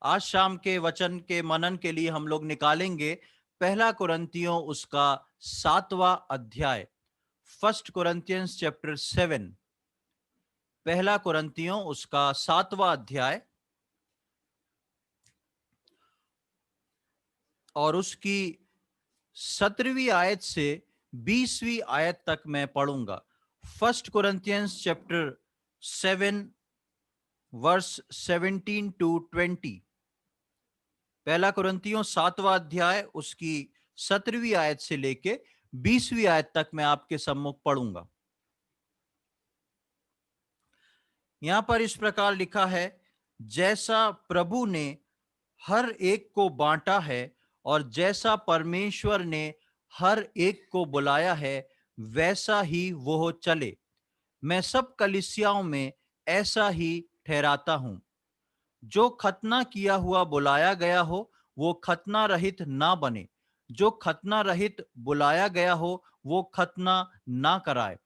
आज शाम के वचन के मनन के लिए हम लोग निकालेंगे पहला कुरिन्थियों उसका 7वां अध्याय, 1 Corinthians chapter 7। पहला कुरिन्थियों उसका 7वां अध्याय और उसकी 17वीं आयत से 20वीं आयत तक मैं पढ़ूंगा। 1 Corinthians chapter 7 वर्स 17 to 20। पहला कुरिन्थियों 7वां अध्याय उसकी 17वीं आयत से लेके 20वीं आयत तक मैं आपके सम्मुख पढ़ूंगा। यहां पर इस प्रकार लिखा है, जैसा प्रभु ने हर एक को बांटा है और जैसा परमेश्वर ने हर एक को बुलाया है वैसा ही वो चले। मैं सब कलीसियाओं में ऐसा ही ठहराता हूं। जो खतना किया हुआ बुलाया गया हो वो खतना रहित ना बने, जो खतना रहित बुलाया गया हो वो खतना ना कराए।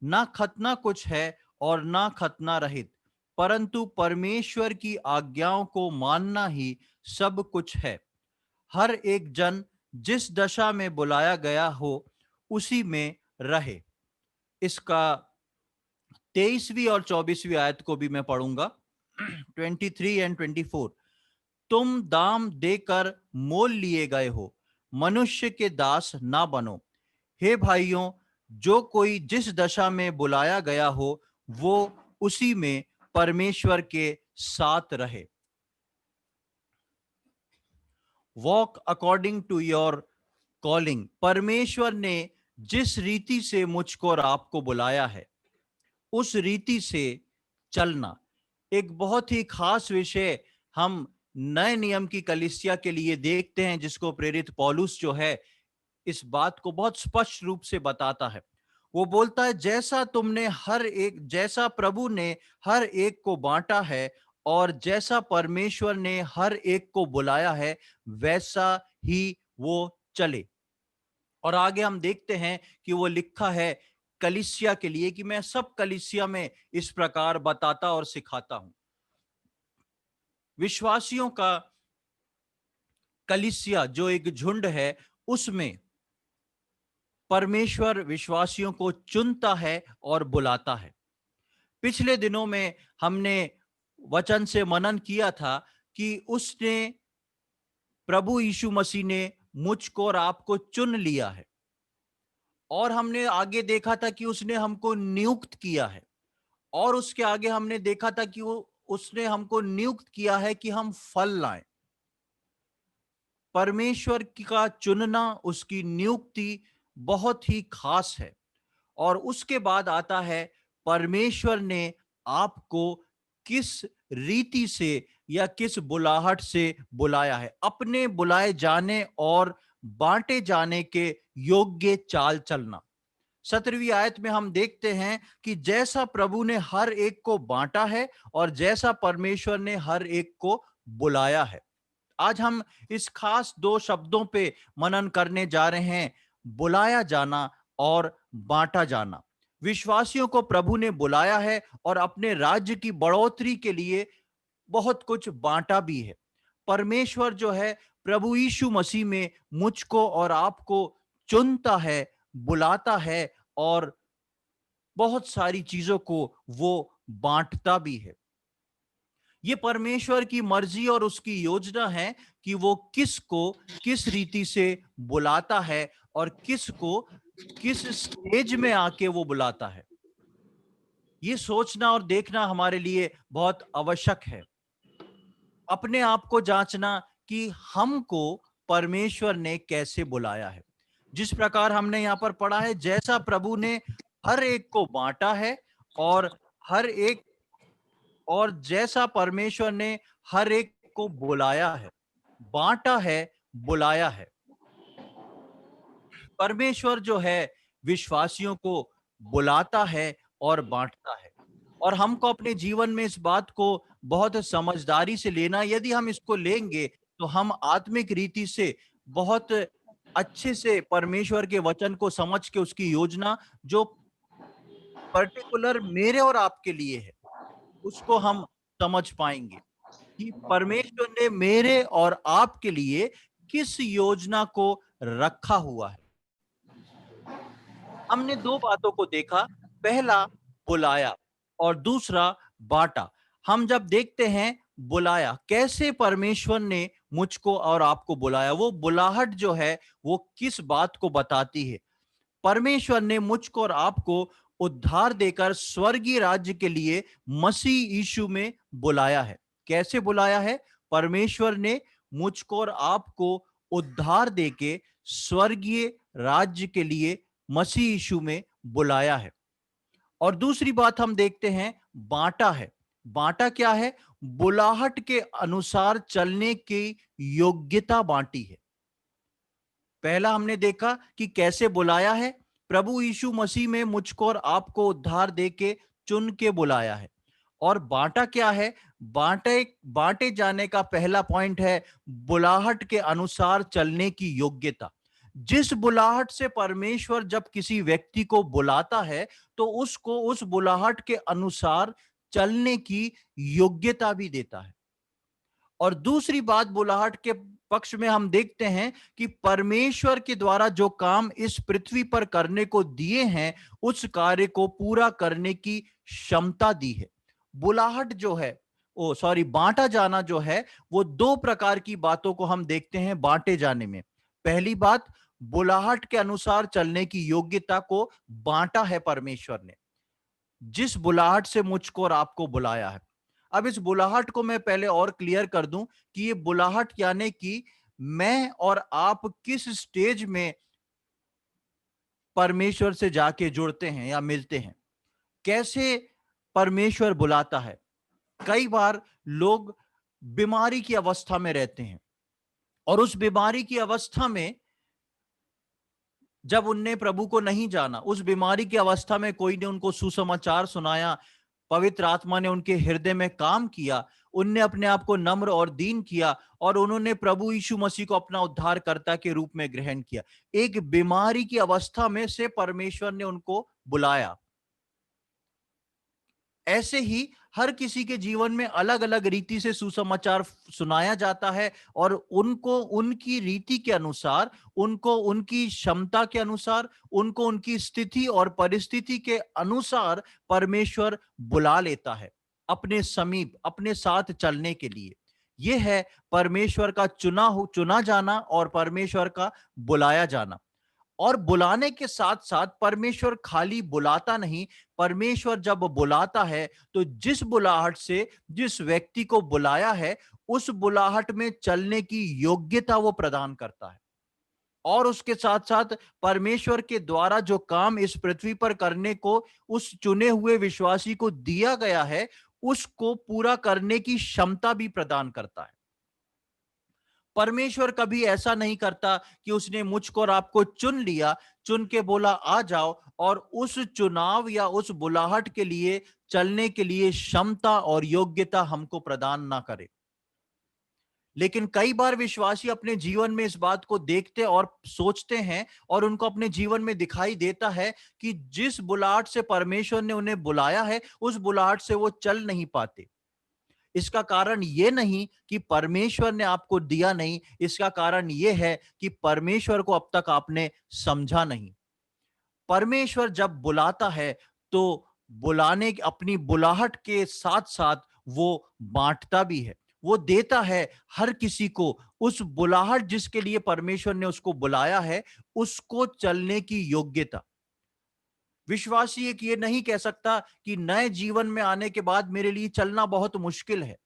ना खतना कुछ है और ना खतना रहित, परंतु परमेश्वर की आज्ञाओं को मानना ही सब कुछ है। हर एक जन जिस दशा में बुलाया गया हो उसी में रहे। इसका 23वीं और 24वीं आयत को भी मैं पढ़ूंगा, 23 and 24। तुम दाम देकर मोल लिए गए हो, मनुष्य के दास ना बनो। हे भाइयों, जो कोई जिस दशा में बुलाया गया हो वो उसी में परमेश्वर के साथ रहे। Walk according to your calling. परमेश्वर ने जिस रीति से मुझको और आपको बुलाया है उस रीति से चलना। एक बहुत ही खास विषय हम नए नियम की कलीसिया के लिए देखते हैं, जिसको प्रेरित पौलुस जो है इस बात को बहुत स्पष्ट रूप से बताता है। वो बोलता है, जैसा प्रभु ने हर एक को बांटा है और जैसा परमेश्वर ने हर एक को बुलाया है वैसा ही वो चले। और आगे हम देखते हैं कि वो लिखा है कलीसिया के लिए कि मैं सब कलीसिया में इस प्रकार बताता और सिखाता हूं। विश्वासियों का कलीसिया जो एक झुंड है, उसमें परमेश्वर विश्वासियों को चुनता है और बुलाता है। पिछले दिनों में हमने वचन से मनन किया था कि उसने, प्रभु यीशु मसीह ने मुझको और आपको चुन लिया है, और हमने आगे देखा था कि उसने हमको नियुक्त किया है, और उसके आगे हमने देखा था कि उसने हमको नियुक्त किया है कि हम फल लाएं। परमेश्वर का चुनना, उसकी नियुक्ति बहुत ही खास है। और उसके बाद आता है परमेश्वर ने आपको किस रीति से या किस बुलाहट से बुलाया है, अपने बुलाए जाने और बांटे जाने के योग्य चाल चलना। 17वीं आयत में हम देखते हैं कि जैसा प्रभु ने हर एक को बांटा है और जैसा परमेश्वर ने हर एक को बुलाया है। आज हम इस खास दो शब्दों पे मनन करने जा रहे हैं, बुलाया जाना और बांटा जाना। विश्वासियों को प्रभु ने बुलाया है और अपने राज्य की बढ़ोतरी के लिए बहुत कुछ बांटा भी है। परमेश्वर जो है प्रभु यीशु मसीह में मुझको और आपको चुनता है, बुलाता है और बहुत सारी चीजों को वो बांटता भी है। ये परमेश्वर की मर्जी और उसकी योजना है कि वो किसको किस रीति से बुलाता है और किसको किस स्टेज में आके वो बुलाता है। ये सोचना और देखना हमारे लिए बहुत आवश्यक है। अपने आप को जांचना कि हमको परमेश्वर ने कैसे बुलाया है। जिस प्रकार हमने यहाँ पर पढ़ा है, जैसा प्रभु ने हर एक को बांटा है और हर एक और जैसा परमेश्वर ने हर एक को बुलाया है, बांटा है, बुलाया है। परमेश्वर जो है विश्वासियों को बुलाता है और बांटता है, और हमको अपने जीवन में इस बात को बहुत समझदारी से लेना। यदि हम इसको लेंगे तो हम आत्मिक रीति से बहुत अच्छे से परमेश्वर के वचन को समझ के उसकी योजना जो पर्टिकुलर मेरे और आपके लिए है उसको हम समझ पाएंगे। कि परमेश्वर ने मेरे और आपके लिए किस योजना को रखा हुआ है। हमने दो बातों को देखा, पहला बुलाया और दूसरा बांटा। हम जब देखते हैं बुलाया, कैसे परमेश्वर ने मुझको और आपको बुलाया, वो बुलाहट जो है वो किस बात को बताती है। परमेश्वर ने मुझको और आपको उद्धार देकर स्वर्गीय राज्य के लिए मसीह यीशु में बुलाया है। कैसे बुलाया है? परमेश्वर ने मुझको और आपको उद्धार देके स्वर्गीय राज्य के लिए मसीह यीशु में बुलाया है। और दूसरी बात हम देखते हैं, बांटा है। बांटा क्या है? बुलाहट के अनुसार चलने की योग्यता बांटी है। पहला हमने देखा कि कैसे बुलाया है, प्रभु यीशु मसीह में मुझको और आपको उद्धार देके चुन के बुलाया है। और बांटा क्या है? बांटे बांटे जाने का पहला पॉइंट है बुलाहट के अनुसार चलने की योग्यता। जिस बुलाहट से परमेश्वर जब किसी व्यक्ति को बुलाता है तो उसको उस बुलाहट के अनुसार चलने की योग्यता भी देता है। और दूसरी बात बुलाहट के पक्ष में हम देखते हैं कि परमेश्वर के द्वारा जो काम इस पृथ्वी पर करने को दिए हैं उस कार्य को पूरा करने की क्षमता दी है। बुलाहट जो है, ओ सॉरी, बांटा जाना जो है, वो दो प्रकार की बातों को हम देखते हैं बांटे जाने में। पहली बात, बुलाहट के अनुसार चलने की योग्यता को बांटा है परमेश्वर ने, जिस बुलाहट से मुझको और आपको बुलाया है। अब इस बुलाहट को मैं पहले और क्लियर कर दूं कि ये बुलाहट यानी कि मैं और आप किस स्टेज में परमेश्वर से जाके जुड़ते हैं या मिलते हैं, कैसे परमेश्वर बुलाता है। कई बार लोग बीमारी की अवस्था में रहते हैं और उस बीमारी की अवस्था में जब उनने प्रभु को नहीं जाना, उस बीमारी की अवस्था में कोई ने उनको सुसमाचार सुनाया, पवित्र आत्मा ने उनके हृदय में काम किया, उनने अपने आप को नम्र और दीन किया और उन्होंने प्रभु यीशु मसीह को अपना उद्धारकर्ता के रूप में ग्रहण किया। एक बीमारी की अवस्था में से परमेश्वर ने उनको बुलाया। ऐसे ही हर किसी के जीवन में अलग अलग रीति से सुसमाचार सुनाया जाता है और उनको उनकी रीति के अनुसार, उनको उनकी क्षमता के अनुसार, उनको उनकी स्थिति और परिस्थिति के अनुसार परमेश्वर बुला लेता है अपने समीप, अपने साथ चलने के लिए। यह है परमेश्वर का चुना जाना और परमेश्वर का बुलाया जाना। और बुलाने के साथ साथ परमेश्वर खाली बुलाता नहीं, परमेश्वर जब बुलाता है तो जिस बुलाहट से जिस व्यक्ति को बुलाया है उस बुलाहट में चलने की योग्यता वो प्रदान करता है। और उसके साथ साथ परमेश्वर के द्वारा जो काम इस पृथ्वी पर करने को उस चुने हुए विश्वासी को दिया गया है उसको पूरा करने की क्षमता भी प्रदान करता है। परमेश्वर कभी ऐसा नहीं करता कि उसने मुझको और आपको चुन लिया, चुन के बोला आ जाओ, और उस चुनाव या उस बुलाहट के लिए चलने के लिए क्षमता और योग्यता हमको प्रदान ना करे। लेकिन कई बार विश्वासी अपने जीवन में इस बात को देखते और सोचते हैं और उनको अपने जीवन में दिखाई देता है कि जिस बुलाहट से परमेश्वर ने उन्हें बुलाया है उस बुलाहट से वो चल नहीं पाते। इसका कारण ये नहीं कि परमेश्वर ने आपको दिया नहीं, इसका कारण ये है कि परमेश्वर को अब तक आपने समझा नहीं। परमेश्वर जब बुलाता है तो बुलाने अपनी बुलाहट के साथ साथ वो बांटता भी है, वो देता है हर किसी को उस बुलाहट जिसके लिए परमेश्वर ने उसको बुलाया है उसको चलने की योग्यता। विश्वासी एक ये नहीं कह सकता कि नए जीवन में आने के बाद मेरे लिए चलना बहुत मुश्किल है।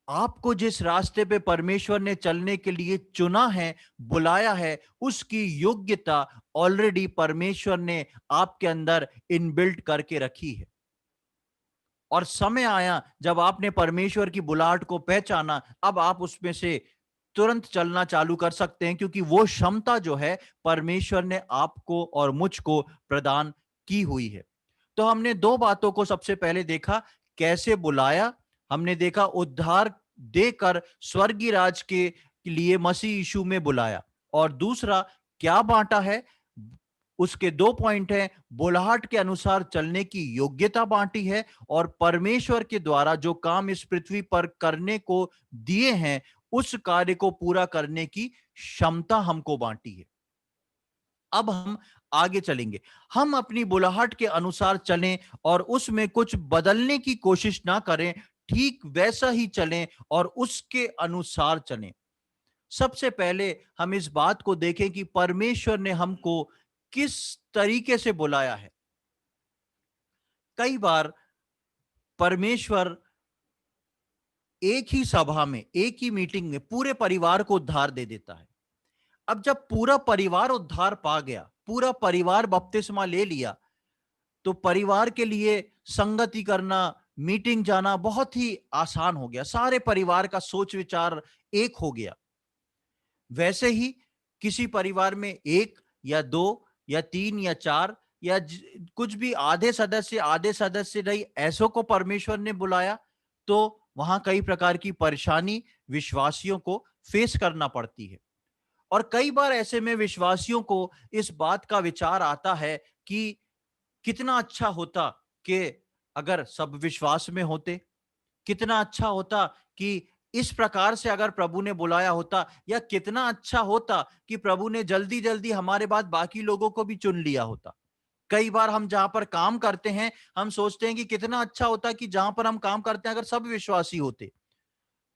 आपको जिस रास्ते पे परमेश्वर ने चलने के लिए चुना है, बुलाया है, उसकी योग्यता ऑलरेडी परमेश्वर ने आपके अंदर इनबिल्ट करके रखी है। और समय आया जब आपने परमेश्वर की बुलाहट को पहचाना, अब आप उसमें से तुरंत चलना चालू कर सकते हैं क्योंकि वो क्षमता जो है परमेश्वर ने आपको और मुझको प्रदान की हुई है। तो हमने दो बातों को सबसे पहले देखा, कैसे बुलाया, हमने देखा उद्धार देकर स्वर्गीय राज के लिए मसीह यीशु में बुलाया, और दूसरा क्या बांटा है, उसके 2 पॉइंट हैं, बुलाहट के अनुसार चलने की योग्यता बांटी है और परमेश्वर के द्वारा जो काम इस पृथ्वी पर करने को दिए हैं, उस कार्य को पूरा करने की क्षमता हमको बांटी है। अब हम आगे चलेंगे। हम अपनी बुलाहट के अनुसार चलें और उसमें कुछ बदलने की कोशिश ना करें, ठीक वैसा ही चलें और उसके अनुसार चलें। सबसे पहले हम इस बात को देखें कि परमेश्वर ने हमको किस तरीके से बुलाया है। कई बार परमेश्वर एक ही सभा में, एक ही मीटिंग में पूरे परिवार को उद्धार दे देता है। अब जब पूरा परिवार उद्धार पा गया, पूरा परिवार बपतिस्मा ले लिया, तो परिवार के लिए संगति करना, मीटिंग जाना बहुत ही आसान हो गया। सारे परिवार का सोच विचार एक हो गया। वैसे ही किसी परिवार में 1 या 2 या 3 या 4 या कुछ भी आधे सदस्य नहीं, ऐसों को परमेश्वर ने बुलाया, तो वहां कई प्रकार की परेशानी विश्वासियों को फेस करना पड़ती है। और कई बार ऐसे में विश्वासियों को इस बात का विचार आता है कि कितना अच्छा होता कि अगर सब विश्वास में होते, कितना अच्छा होता कि इस प्रकार से अगर प्रभु ने बुलाया होता, या कितना अच्छा होता कि प्रभु ने जल्दी जल्दी हमारे बाद बाकी लोगों को भी चुन लिया होता। कई बार हम जहां पर काम करते हैं, हम सोचते हैं कि कितना अच्छा होता कि जहां पर हम काम करते हैं अगर सब विश्वासी होते,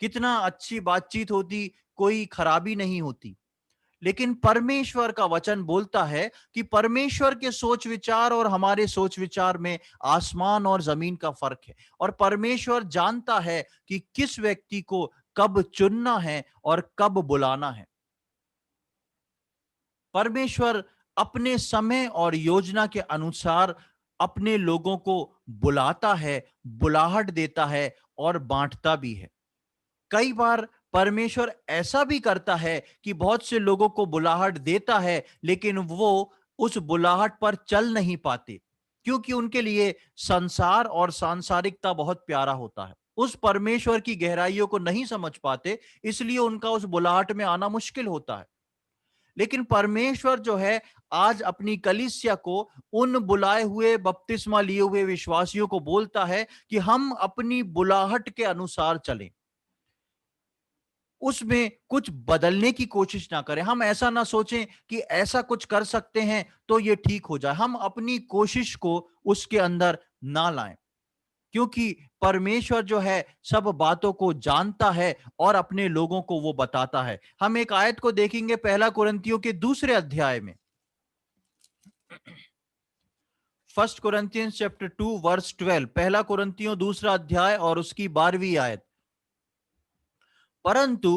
कितना अच्छी बातचीत होती, कोई खराबी नहीं होती। लेकिन परमेश्वर का वचन बोलता है कि परमेश्वर के सोच विचार और हमारे सोच विचार में आसमान और जमीन का फर्क है, और परमेश्वर जानता है कि किस व्यक्ति को कब चुनना है और कब बुलाना है। परमेश्वर अपने समय और योजना के अनुसार अपने लोगों को बुलाता है, बुलाहट देता है और बांटता भी है। कई बार परमेश्वर ऐसा भी करता है कि बहुत से लोगों को बुलाहट देता है, लेकिन वो उस बुलाहट पर चल नहीं पाते, क्योंकि उनके लिए संसार और सांसारिकता बहुत प्यारा होता है। उस परमेश्वर की गहराइयों को नहीं समझ पाते, इसलिए उनका उस बुलाहट में आना मुश्किल होता है। लेकिन परमेश्वर जो है, आज अपनी कलीसिया को, उन बुलाए हुए बपतिस्मा लिए हुए विश्वासियों को बोलता है कि हम अपनी बुलाहट के अनुसार चलें, उसमें कुछ बदलने की कोशिश ना करें। हम ऐसा ना सोचें कि ऐसा कुछ कर सकते हैं तो ये ठीक हो जाए। हम अपनी कोशिश को उसके अंदर ना लाएं, क्योंकि परमेश्वर जो है सब बातों को जानता है और अपने लोगों को वो बताता है। हम एक आयत को देखेंगे, पहला कुरिन्थियों के दूसरे अध्याय में, फर्स्ट कोरिन्थियंस चैप्टर 2 वर्स 12, पहला कुरिन्थियों दूसरा अध्याय और उसकी 12वीं आयत। परंतु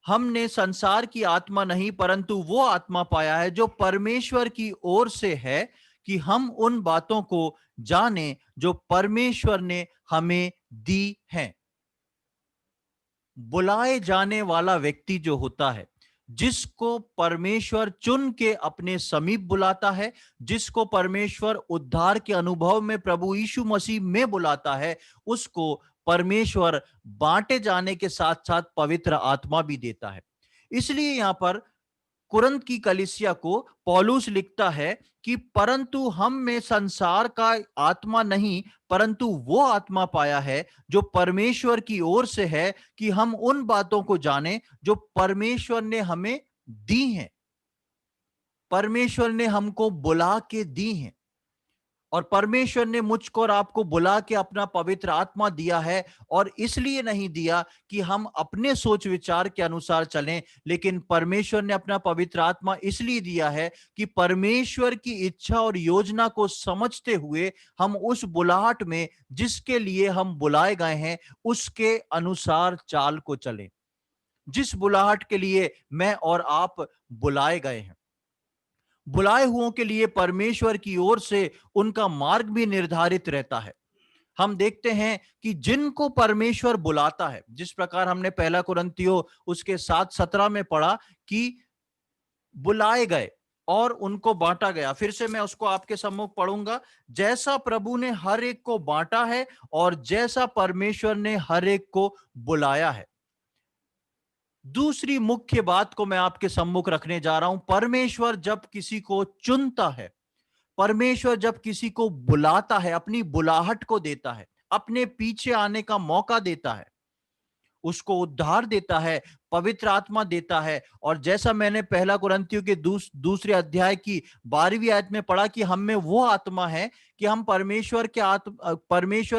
हमने संसार की आत्मा नहीं, परंतु वो आत्मा पाया है जो परमेश्वर की ओर से है, कि हम उन बातों को जाने जो परमेश्वर ने हमें दी हैं। बुलाए जाने वाला व्यक्ति जो होता है, जिसको परमेश्वर चुन के अपने समीप बुलाता है, जिसको परमेश्वर उद्धार के अनुभव में प्रभु यीशु मसीह में बुलाता है, उसको परमेश्वर बांटे जाने के साथ साथ पवित्र आत्मा भी देता है। इसलिए यहां पर कुरंत की कलीसिया को पौलुस लिखता है कि परंतु हम में संसार का आत्मा नहीं, परंतु वो आत्मा पाया है जो परमेश्वर की ओर से है, कि हम उन बातों को जाने जो परमेश्वर ने हमें दी हैं, परमेश्वर ने हमको बुला के दी हैं। और परमेश्वर ने मुझको और आपको बुला के अपना पवित्र आत्मा दिया है, और इसलिए नहीं दिया कि हम अपने सोच विचार के अनुसार चलें, लेकिन परमेश्वर ने अपना पवित्र आत्मा इसलिए दिया है कि परमेश्वर की इच्छा और योजना को समझते हुए हम उस बुलाहट में, जिसके लिए हम बुलाए गए हैं, उसके अनुसार चाल को चलें, जिस बुलाहट के लिए मैं और आप बुलाए गए हैं। बुलाए हुओं के लिए परमेश्वर की ओर से उनका मार्ग भी निर्धारित रहता है। हम देखते हैं कि जिनको परमेश्वर बुलाता है, जिस प्रकार हमने पहला कुरिन्थियों उसके 7:17 में पढ़ा कि बुलाए गए और उनको बांटा गया। फिर से मैं उसको आपके सम्मुख पढ़ूंगा। जैसा प्रभु ने हर एक को बांटा है और जैसा परमेश्वर ने हर एक को बुलाया है। दूसरी मुख्य बात को मैं आपके सम्मुख रखने जा रहा हूं। परमेश्वर जब किसी को चुनता है, परमेश्वर जब किसी को बुलाता है, अपनी बुलाहट को देता है, अपने पीछे आने का मौका देता है, उसको उद्धार देता है, पवित्र आत्मा देता है। और जैसा मैंने पहला कुरिन्थियों के दूसरे अध्याय की 12वीं आयत में पढ़ा कि हम में वो आत्मा है कि हम परमेश्वर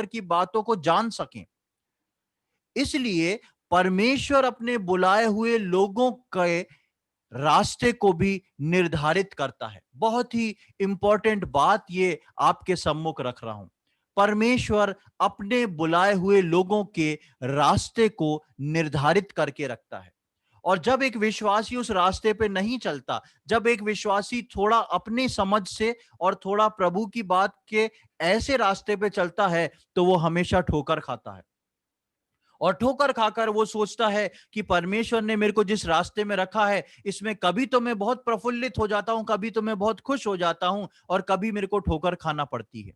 की बातों को जान सकें। इसलिए परमेश्वर अपने बुलाए हुए लोगों के रास्ते को भी निर्धारित करता है। बहुत ही इंपॉर्टेंट बात ये आपके सम्मुख रख रहा हूं। परमेश्वर अपने बुलाए हुए लोगों के रास्ते को निर्धारित करके रखता है। और जब एक विश्वासी उस रास्ते पे नहीं चलता, जब एक विश्वासी थोड़ा अपनी समझ से और थोड़ा प्रभु की बात के ऐसे रास्ते पे चलता है, तो वो हमेशा ठोकर खाता है। और ठोकर खाकर वो सोचता है कि परमेश्वर ने मेरे को जिस रास्ते में रखा है, इसमें कभी तो मैं बहुत प्रफुल्लित हो जाता हूं, कभी तो मैं बहुत खुश हो जाता हूं, और कभी मेरे को ठोकर खाना पड़ती है।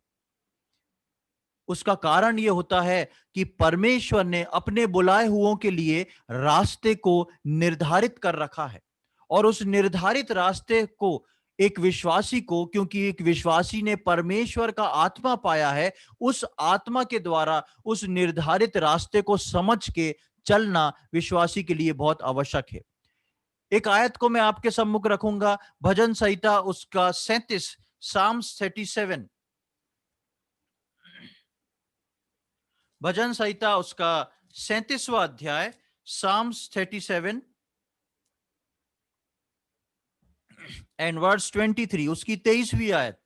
उसका कारण ये होता है कि परमेश्वर ने अपने बुलाए हुओं के लिए रास्ते को निर्धारित कर रखा है। और उस निर्धारित रास्ते को एक विश्वासी को, क्योंकि एक विश्वासी ने परमेश्वर का आत्मा पाया है, उस आत्मा के द्वारा उस निर्धारित रास्ते को समझ के चलना विश्वासी के लिए बहुत आवश्यक है। एक आयत को मैं आपके सम्मुख रखूंगा, भजन संहिता उसका 37, साम्स 37, भजन संहिता उसका 37वां अध्याय, साम्स 37 एंड वर्स 23, उसकी 23वीं आयत।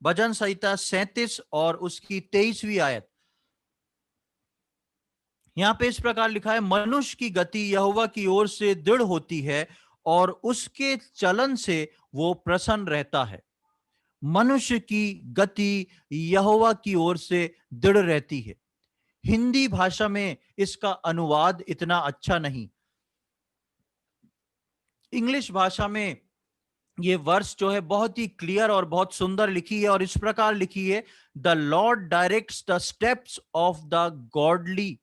भजन संहिता 37 और उसकी 23वीं आयत। यहां पे इस प्रकार लिखा है, मनुष्य की गति यहोवा की ओर से दृढ़ होती है और उसके चलन से वो प्रसन्न रहता है। मनुष्य की गति यहोवा की ओर से दृढ़ रहती है। हिंदी भाषा में इसका अनुवाद इतना अच्छा नहीं। इंग्लिश भाषा में ये वर्स जो है बहुत ही क्लियर और बहुत सुंदर लिखी है, और इस प्रकार लिखी है, the Lord directs the steps of the godly,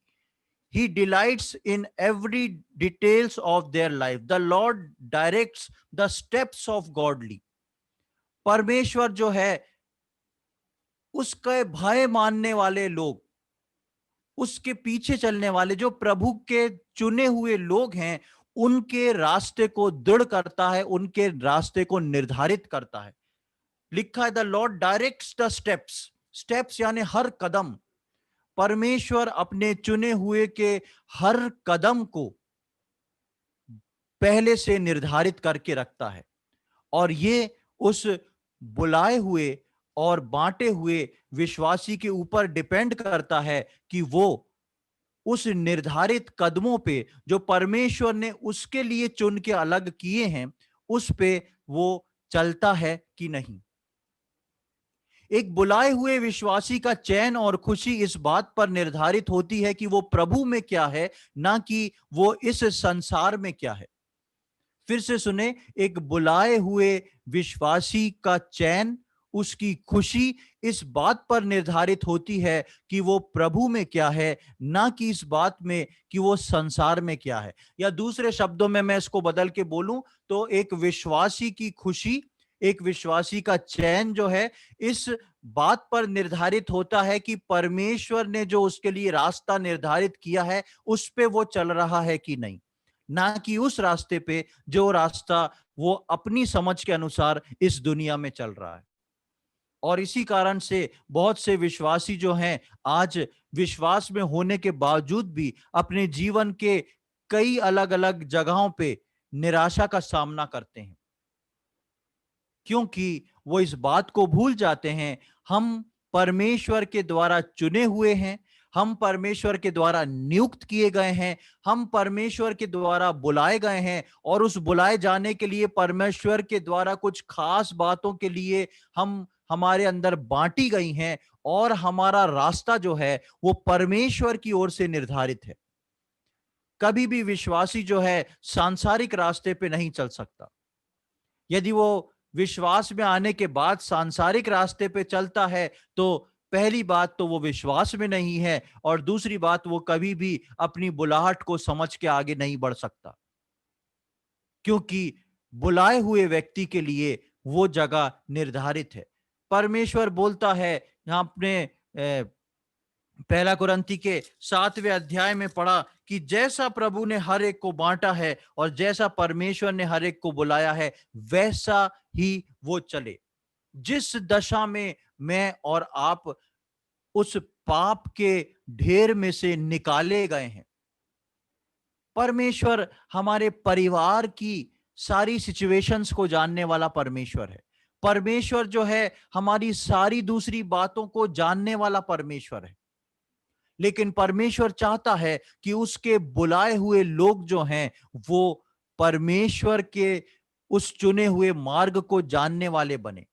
he delights in every details of their life. The Lord directs the steps of godly. परमेश्वर जो है, उसके भय मानने वाले लोग, उसके पीछे चलने वाले जो प्रभु के चुने हुए लोग हैं, उनके रास्ते को दृढ़ करता है, उनके रास्ते को निर्धारित करता है। लिखा है, the Lord directs the steps. Steps यानी हर कदम। परमेश्वर अपने चुने हुए के हर कदम को पहले से निर्धारित करके रखता है। और ये उस बुलाए हुए और बांटे हुए विश्वासी के ऊपर डिपेंड करता है कि वो उस निर्धारित कदमों पे जो परमेश्वर ने उसके लिए चुन के अलग किए हैं, उस पे वो चलता है कि नहीं। एक बुलाए हुए विश्वासी का चैन और खुशी इस बात पर निर्धारित होती है कि वो प्रभु में क्या है, ना कि वो इस संसार में क्या है। फिर से सुने, एक बुलाए हुए विश्वासी का चैन, उसकी खुशी इस बात पर निर्धारित होती है कि वो प्रभु में क्या है, ना कि इस बात में कि वो संसार में क्या है। या दूसरे शब्दों में मैं इसको बदल के बोलूं तो एक विश्वासी की खुशी, एक विश्वासी का चैन जो है, इस बात पर निर्धारित होता है कि परमेश्वर ने जो उसके लिए रास्ता निर्धारित किया है, उस पे वो चल रहा है कि नहीं, ना कि उस रास्ते पे जो रास्ता वो अपनी समझ के अनुसार इस दुनिया में चल रहा है। और इसी कारण से बहुत से विश्वासी जो हैं, आज विश्वास में होने के बावजूद भी अपने जीवन के कई अलग अलग जगहों पे निराशा का सामना करते हैं, क्योंकि वो इस बात को भूल जाते हैं, हम परमेश्वर के द्वारा चुने हुए हैं, हम परमेश्वर के द्वारा नियुक्त किए गए हैं, हम परमेश्वर के द्वारा बुलाए गए हैं, और उस बुलाए जाने के लिए परमेश्वर के द्वारा कुछ खास बातों के लिए हम हमारे अंदर बांटी गई हैं, और हमारा रास्ता जो है वो परमेश्वर की ओर से निर्धारित है। कभी भी विश्वासी जो है सांसारिक रास्ते पे नहीं चल सकता। यदि वो विश्वास में आने के बाद सांसारिक रास्ते पे चलता है, तो पहली बात तो वो विश्वास में नहीं है, और दूसरी बात वो कभी भी अपनी बुलाहट को समझ के आगे नहीं बढ़ सकता, क्योंकि बुलाए हुए व्यक्ति के लिए वो जगह निर्धारित है। परमेश्वर बोलता है, यहाँ अपने पहला कुरंती के 7वें अध्याय में पढ़ा कि जैसा प्रभु ने हर एक को बांटा है और जैसा परमेश्वर ने हर एक को बुलाया है, वैसा ही वो चले। जिस दशा में मैं और आप उस पाप के ढेर में से निकाले गए हैं, परमेश्वर हमारे परिवार की सारी सिचुएशंस को जानने वाला परमेश्वर है। परमेश्वर जो है हमारी सारी दूसरी बातों को जानने वाला परमेश्वर है। लेकिन परमेश्वर चाहता है कि उसके बुलाए हुए लोग जो हैं वो परमेश्वर के उस चुने हुए मार्ग को जानने वाले बने,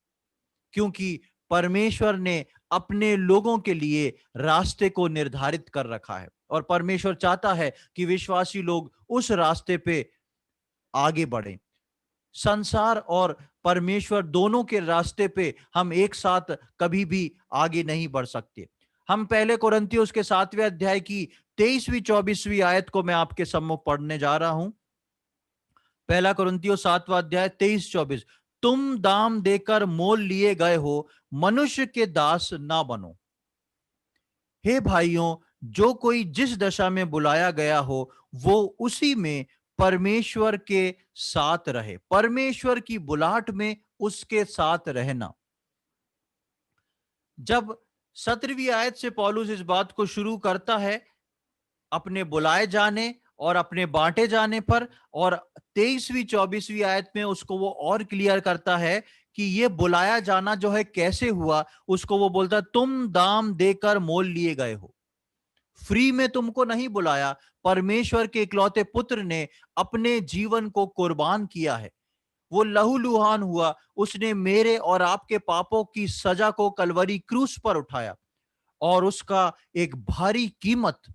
क्योंकि परमेश्वर ने अपने लोगों के लिए रास्ते को निर्धारित कर रखा है, और परमेश्वर चाहता है कि विश्वासी लोग उस रास्ते पे आगे बढ़ें। संसार और परमेश्वर दोनों के रास्ते पे हम एक साथ कभी भी आगे नहीं बढ़ सकते। हम पहले कोरिन्थियों के 7वें अध्याय की 23वीं 24वीं आयत को मैं आपके सम्मुख पढ़ने जा रहा हूं। पहला कुरिन्थियों 7वां अध्याय 23-24। तुम दाम देकर मोल लिए गए हो, मनुष्य के दास ना बनो। हे भाइयों, जो कोई जिस दशा में बुलाया गया हो वो उसी में परमेश्वर के साथ रहे। परमेश्वर की बुलाहट में उसके साथ रहना। जब 17वीं आयत से पौलुस इस बात को शुरू करता है अपने बुलाए जाने और अपने बांटे जाने पर, और 23वीं 24वीं आयत में उसको वो और क्लियर करता है कि ये बुलाया जाना जो है कैसे हुआ। उसको वो बोलता, तुम दाम देकर मोल लिए गए हो। फ्री में तुमको नहीं बुलाया, परमेश्वर के इकलौते पुत्र ने अपने जीवन को कुर्बान किया है। वो लहूलुहान हुआ, उसने मेरे और आपके पापों की सजा को कलवरी क्रूस पर उठाया, और उसका एक भारी कीमत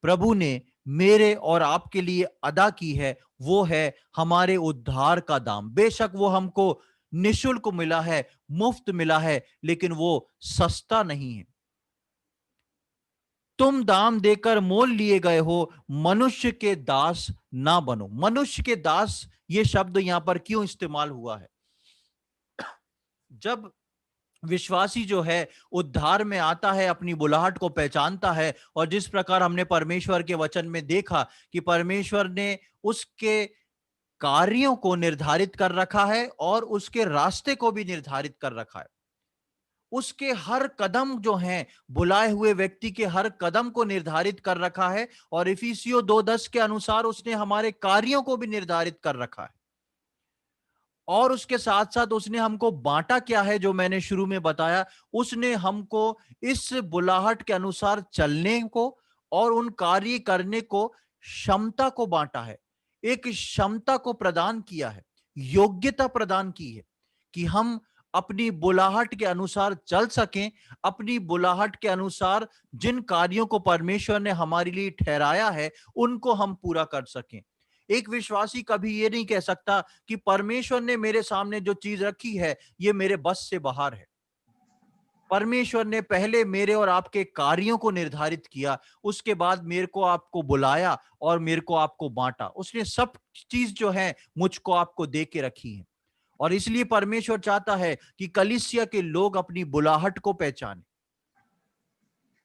प्रभु ने मेरे और आपके लिए अदा की है। वो है हमारे उद्धार का दाम। बेशक वो हमको निशुल्क मिला है, मुफ्त मिला है, लेकिन वो सस्ता नहीं है। तुम दाम देकर मोल लिए गए हो, मनुष्य के दास ना बनो। मनुष्य के दास ये शब्द यहां पर क्यों इस्तेमाल हुआ है? जब विश्वासी जो है उद्धार में आता है, अपनी बुलाहट को पहचानता है, और जिस प्रकार हमने परमेश्वर के वचन में देखा कि परमेश्वर ने उसके कार्यों को निर्धारित कर रखा है और उसके रास्ते को भी निर्धारित कर रखा है। उसके हर कदम जो हैं, बुलाए हुए व्यक्ति के हर कदम को निर्धारित कर रखा है, और इफिसियों 2:10 के अनुसार उसने हमारे कार्यों को भी निर्धारित कर रखा है। और उसके साथ साथ उसने हमको बांटा क्या है, जो मैंने शुरू में बताया, उसने हमको इस बुलाहट के अनुसार चलने को और उन कार्य करने को, क्षमता को बांटा है। एक क्षमता को प्रदान किया है, योग्यता प्रदान की है कि हम अपनी बुलाहट के अनुसार चल सकें, अपनी बुलाहट के अनुसार जिन कार्यों को परमेश्वर ने हमारे लिए ठहराया है उनको हम पूरा कर सकें। एक विश्वासी कभी ये नहीं कह सकता कि परमेश्वर ने मेरे सामने जो चीज रखी है ये मेरे बस से बाहर है। परमेश्वर ने पहले मेरे और आपके कार्यों को निर्धारित किया, उसके बाद मेरे को आपको बुलाया और मेरे को आपको बांटा। उसने सब चीज जो है मुझको आपको दे के रखी है, और इसलिए परमेश्वर चाहता है कि कलीसिया के लोग अपनी बुलाहट को पहचाने।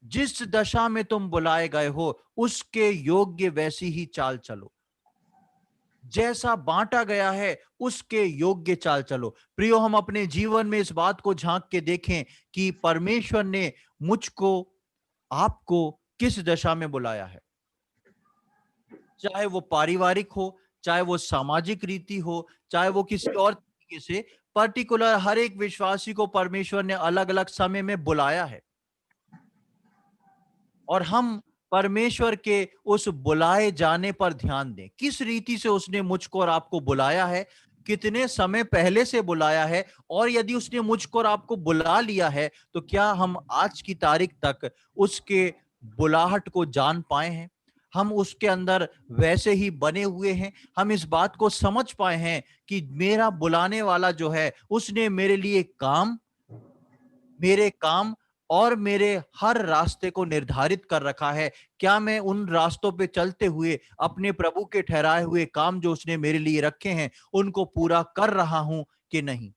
जिस दशा में तुम बुलाए गए हो उसके योग्य वैसी ही चाल चलो, जैसा बांटा गया है उसके योग्य चाल चलो। प्रियो, हम अपने जीवन में इस बात को झांक के देखें कि परमेश्वर ने मुझको आपको किस दशा में बुलाया है। चाहे वो पारिवारिक हो, चाहे वो सामाजिक रीति हो, चाहे वो किसी और तरीके से, पर्टिकुलर हर एक विश्वासी को परमेश्वर ने अलग अलग समय में बुलाया है, और हम परमेश्वर के उस बुलाए जाने पर ध्यान दें। किस रीति से उसने मुझको और आपको बुलाया है, कितने समय पहले से बुलाया है, और यदि उसने मुझको और आपको बुला लिया है तो क्या हम आज की तारीख तक उसके बुलाहट को जान पाए हैं? हम उसके अंदर वैसे ही बने हुए हैं? हम इस बात को समझ पाए हैं कि मेरा बुलाने वाला जो है उसने मेरे लिए काम, मेरे काम और मेरे हर रास्ते को निर्धारित कर रखा है। क्या मैं उन रास्तों पे चलते हुए अपने प्रभु के ठहराए हुए काम जो उसने मेरे लिए रखे हैं उनको पूरा कर रहा हूं कि नहीं?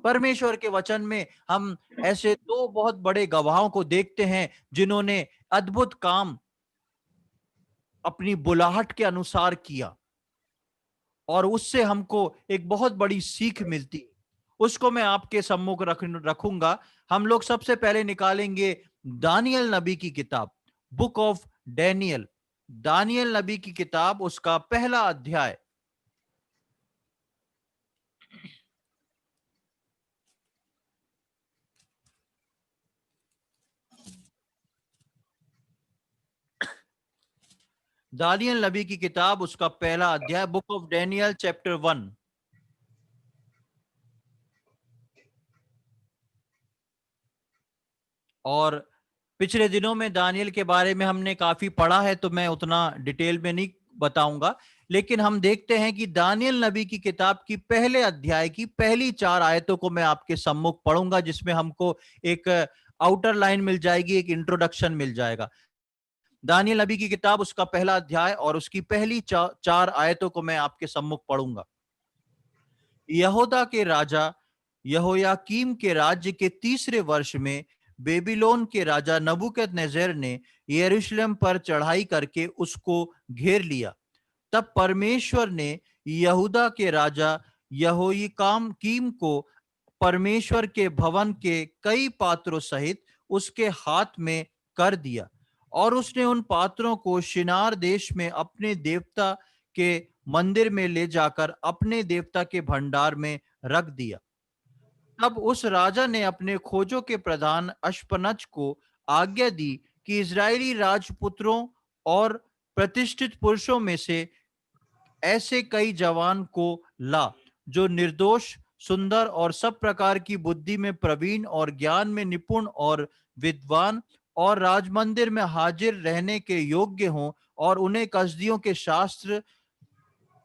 परमेश्वर के वचन में हम ऐसे दो बहुत बड़े गवाहों को देखते हैं जिन्होंने अद्भुत काम अपनी बुलाहट के अनुसार किया और उससे हमको एक बहुत बड़ी सीख मिलती। उसको मैं आपके सम्मुख रखूंगा। हम लोग सबसे पहले निकालेंगे दानियल नबी की किताब, बुक ऑफ डैनियल। दानियल नबी की किताब, उसका पहला अध्याय। दानियल नबी की किताब, उसका पहला अध्याय, बुक ऑफ डैनियल चैप्टर 1। और पिछले दिनों में दानियल के बारे में हमने काफी पढ़ा है, तो मैं उतना डिटेल में नहीं बताऊंगा। लेकिन हम देखते हैं कि दानियल नबी की किताब की पहले अध्याय की पहली 4 आयतों को मैं आपके सम्मुख पढ़ूंगा, जिसमें हमको एक आउटर लाइन मिल जाएगी, एक इंट्रोडक्शन मिल जाएगा। दानियल नबी की किताब, उसका पहला अध्याय और उसकी पहली 4 आयतों को मैं आपके सम्मुख पढ़ूंगा। यहूदा के राजा यहोयाकीम के राज्य के तीसरे वर्ष में बेबीलोन के राजा नबूकदनेस्सर ने यरूशलेम पर चढ़ाई करके उसको घेर लिया। तब परमेश्वर ने यहूदा के राजा यहोयाकीम कीम को परमेश्वर के भवन के कई पात्रों सहित उसके हाथ में कर दिया, और उसने उन पात्रों को शिनार देश में अपने देवता के मंदिर में ले जाकर अपने देवता के भंडार में रख दिया। तब उस राजा ने अपने खोजों के प्रधान अश्पनज को आज्ञा दी कि इजरायली राजपुत्रों और प्रतिष्ठित पुरुषों में से ऐसे कई जवान को ला, जो निर्दोष, सुंदर और सब प्रकार की बुद्धि में प्रवीण और ज्ञान में निपुण और विद्वान और राजमंदिर में हाजिर रहने के योग्य हों, और उन्हें कसदियों के शास्त्र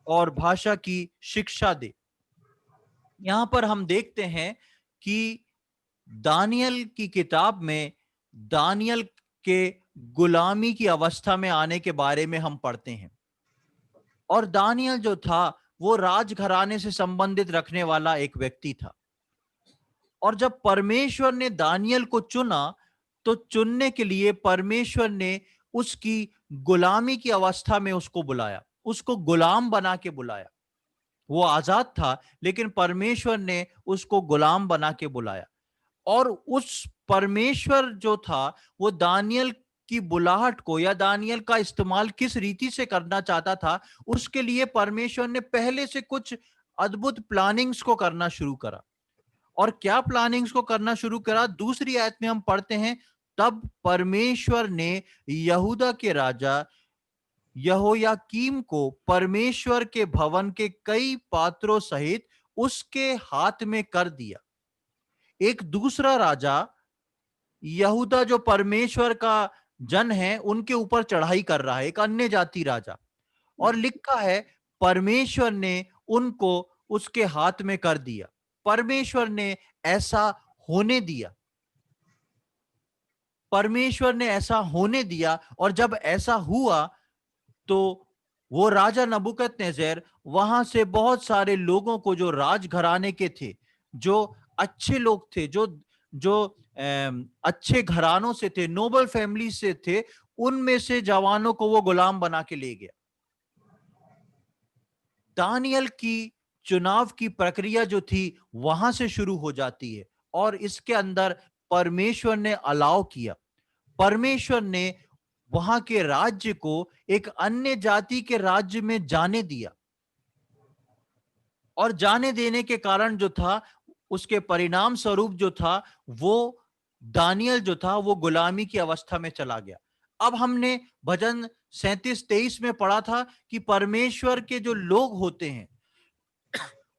और भाषा की शिक्षा दे। यहां पर हम देखते हैं कि दानियल की किताब में दानियल के गुलामी की अवस्था में आने के बारे में हम पढ़ते हैं। और दानियल जो था वो राजघराने से संबंधित रखने वाला एक व्यक्ति था। और जब परमेश्वर ने दानियल को चुना, तो चुनने के लिए परमेश्वर ने उसकी गुलामी की अवस्था में उसको बुलाया, उसको गुलाम बना के बुलाया। वो आजाद था, लेकिन परमेश्वर ने उसको गुलाम बना के बुलाया। और उस परमेश्वर जो था वो दानियल की बुलाहट को या दानियल का इस्तेमाल किस रीति से करना चाहता था, उसके लिए परमेश्वर ने पहले से कुछ अद्भुत प्लानिंग्स को करना शुरू करा। और क्या प्लानिंग्स को करना शुरू करा, दूसरी आयत में हम पढ़ते हैं, तब परमेश्वर ने यहूदा के राजा यहोयाकीम को परमेश्वर के भवन के कई पात्रों सहित उसके हाथ में कर दिया। एक दूसरा राजा यहूदा जो परमेश्वर का जन है, उनके ऊपर चढ़ाई कर रहा है, एक अन्य जाति राजा। और लिखा है परमेश्वर ने उनको उसके हाथ में कर दिया। परमेश्वर ने ऐसा होने दिया। परमेश्वर ने ऐसा होने दिया। और जब ऐसा हुआ तो वो राजा नबूकदनेस्सर वहां से बहुत सारे लोगों को, जो राजघराने के थे, जो अच्छे लोग थे, जो जो अच्छे घरानों से थे, नोबल फैमिली से थे, उनमें से जवानों को वो गुलाम बना के ले गया। दानियल की चुनाव की प्रक्रिया जो थी वहां से शुरू हो जाती है, और इसके अंदर परमेश्वर ने अलाउ किया। परमेश्वर ने वहां के राज्य को एक अन्य जाति के राज्य में जाने दिया। और जाने देने के कारण जो था, उसके परिणाम स्वरूप जो था, वो दानियल जो था वो गुलामी की अवस्था में चला गया। अब हमने भजन 37-23 में पढ़ा था कि परमेश्वर के जो लोग होते हैं,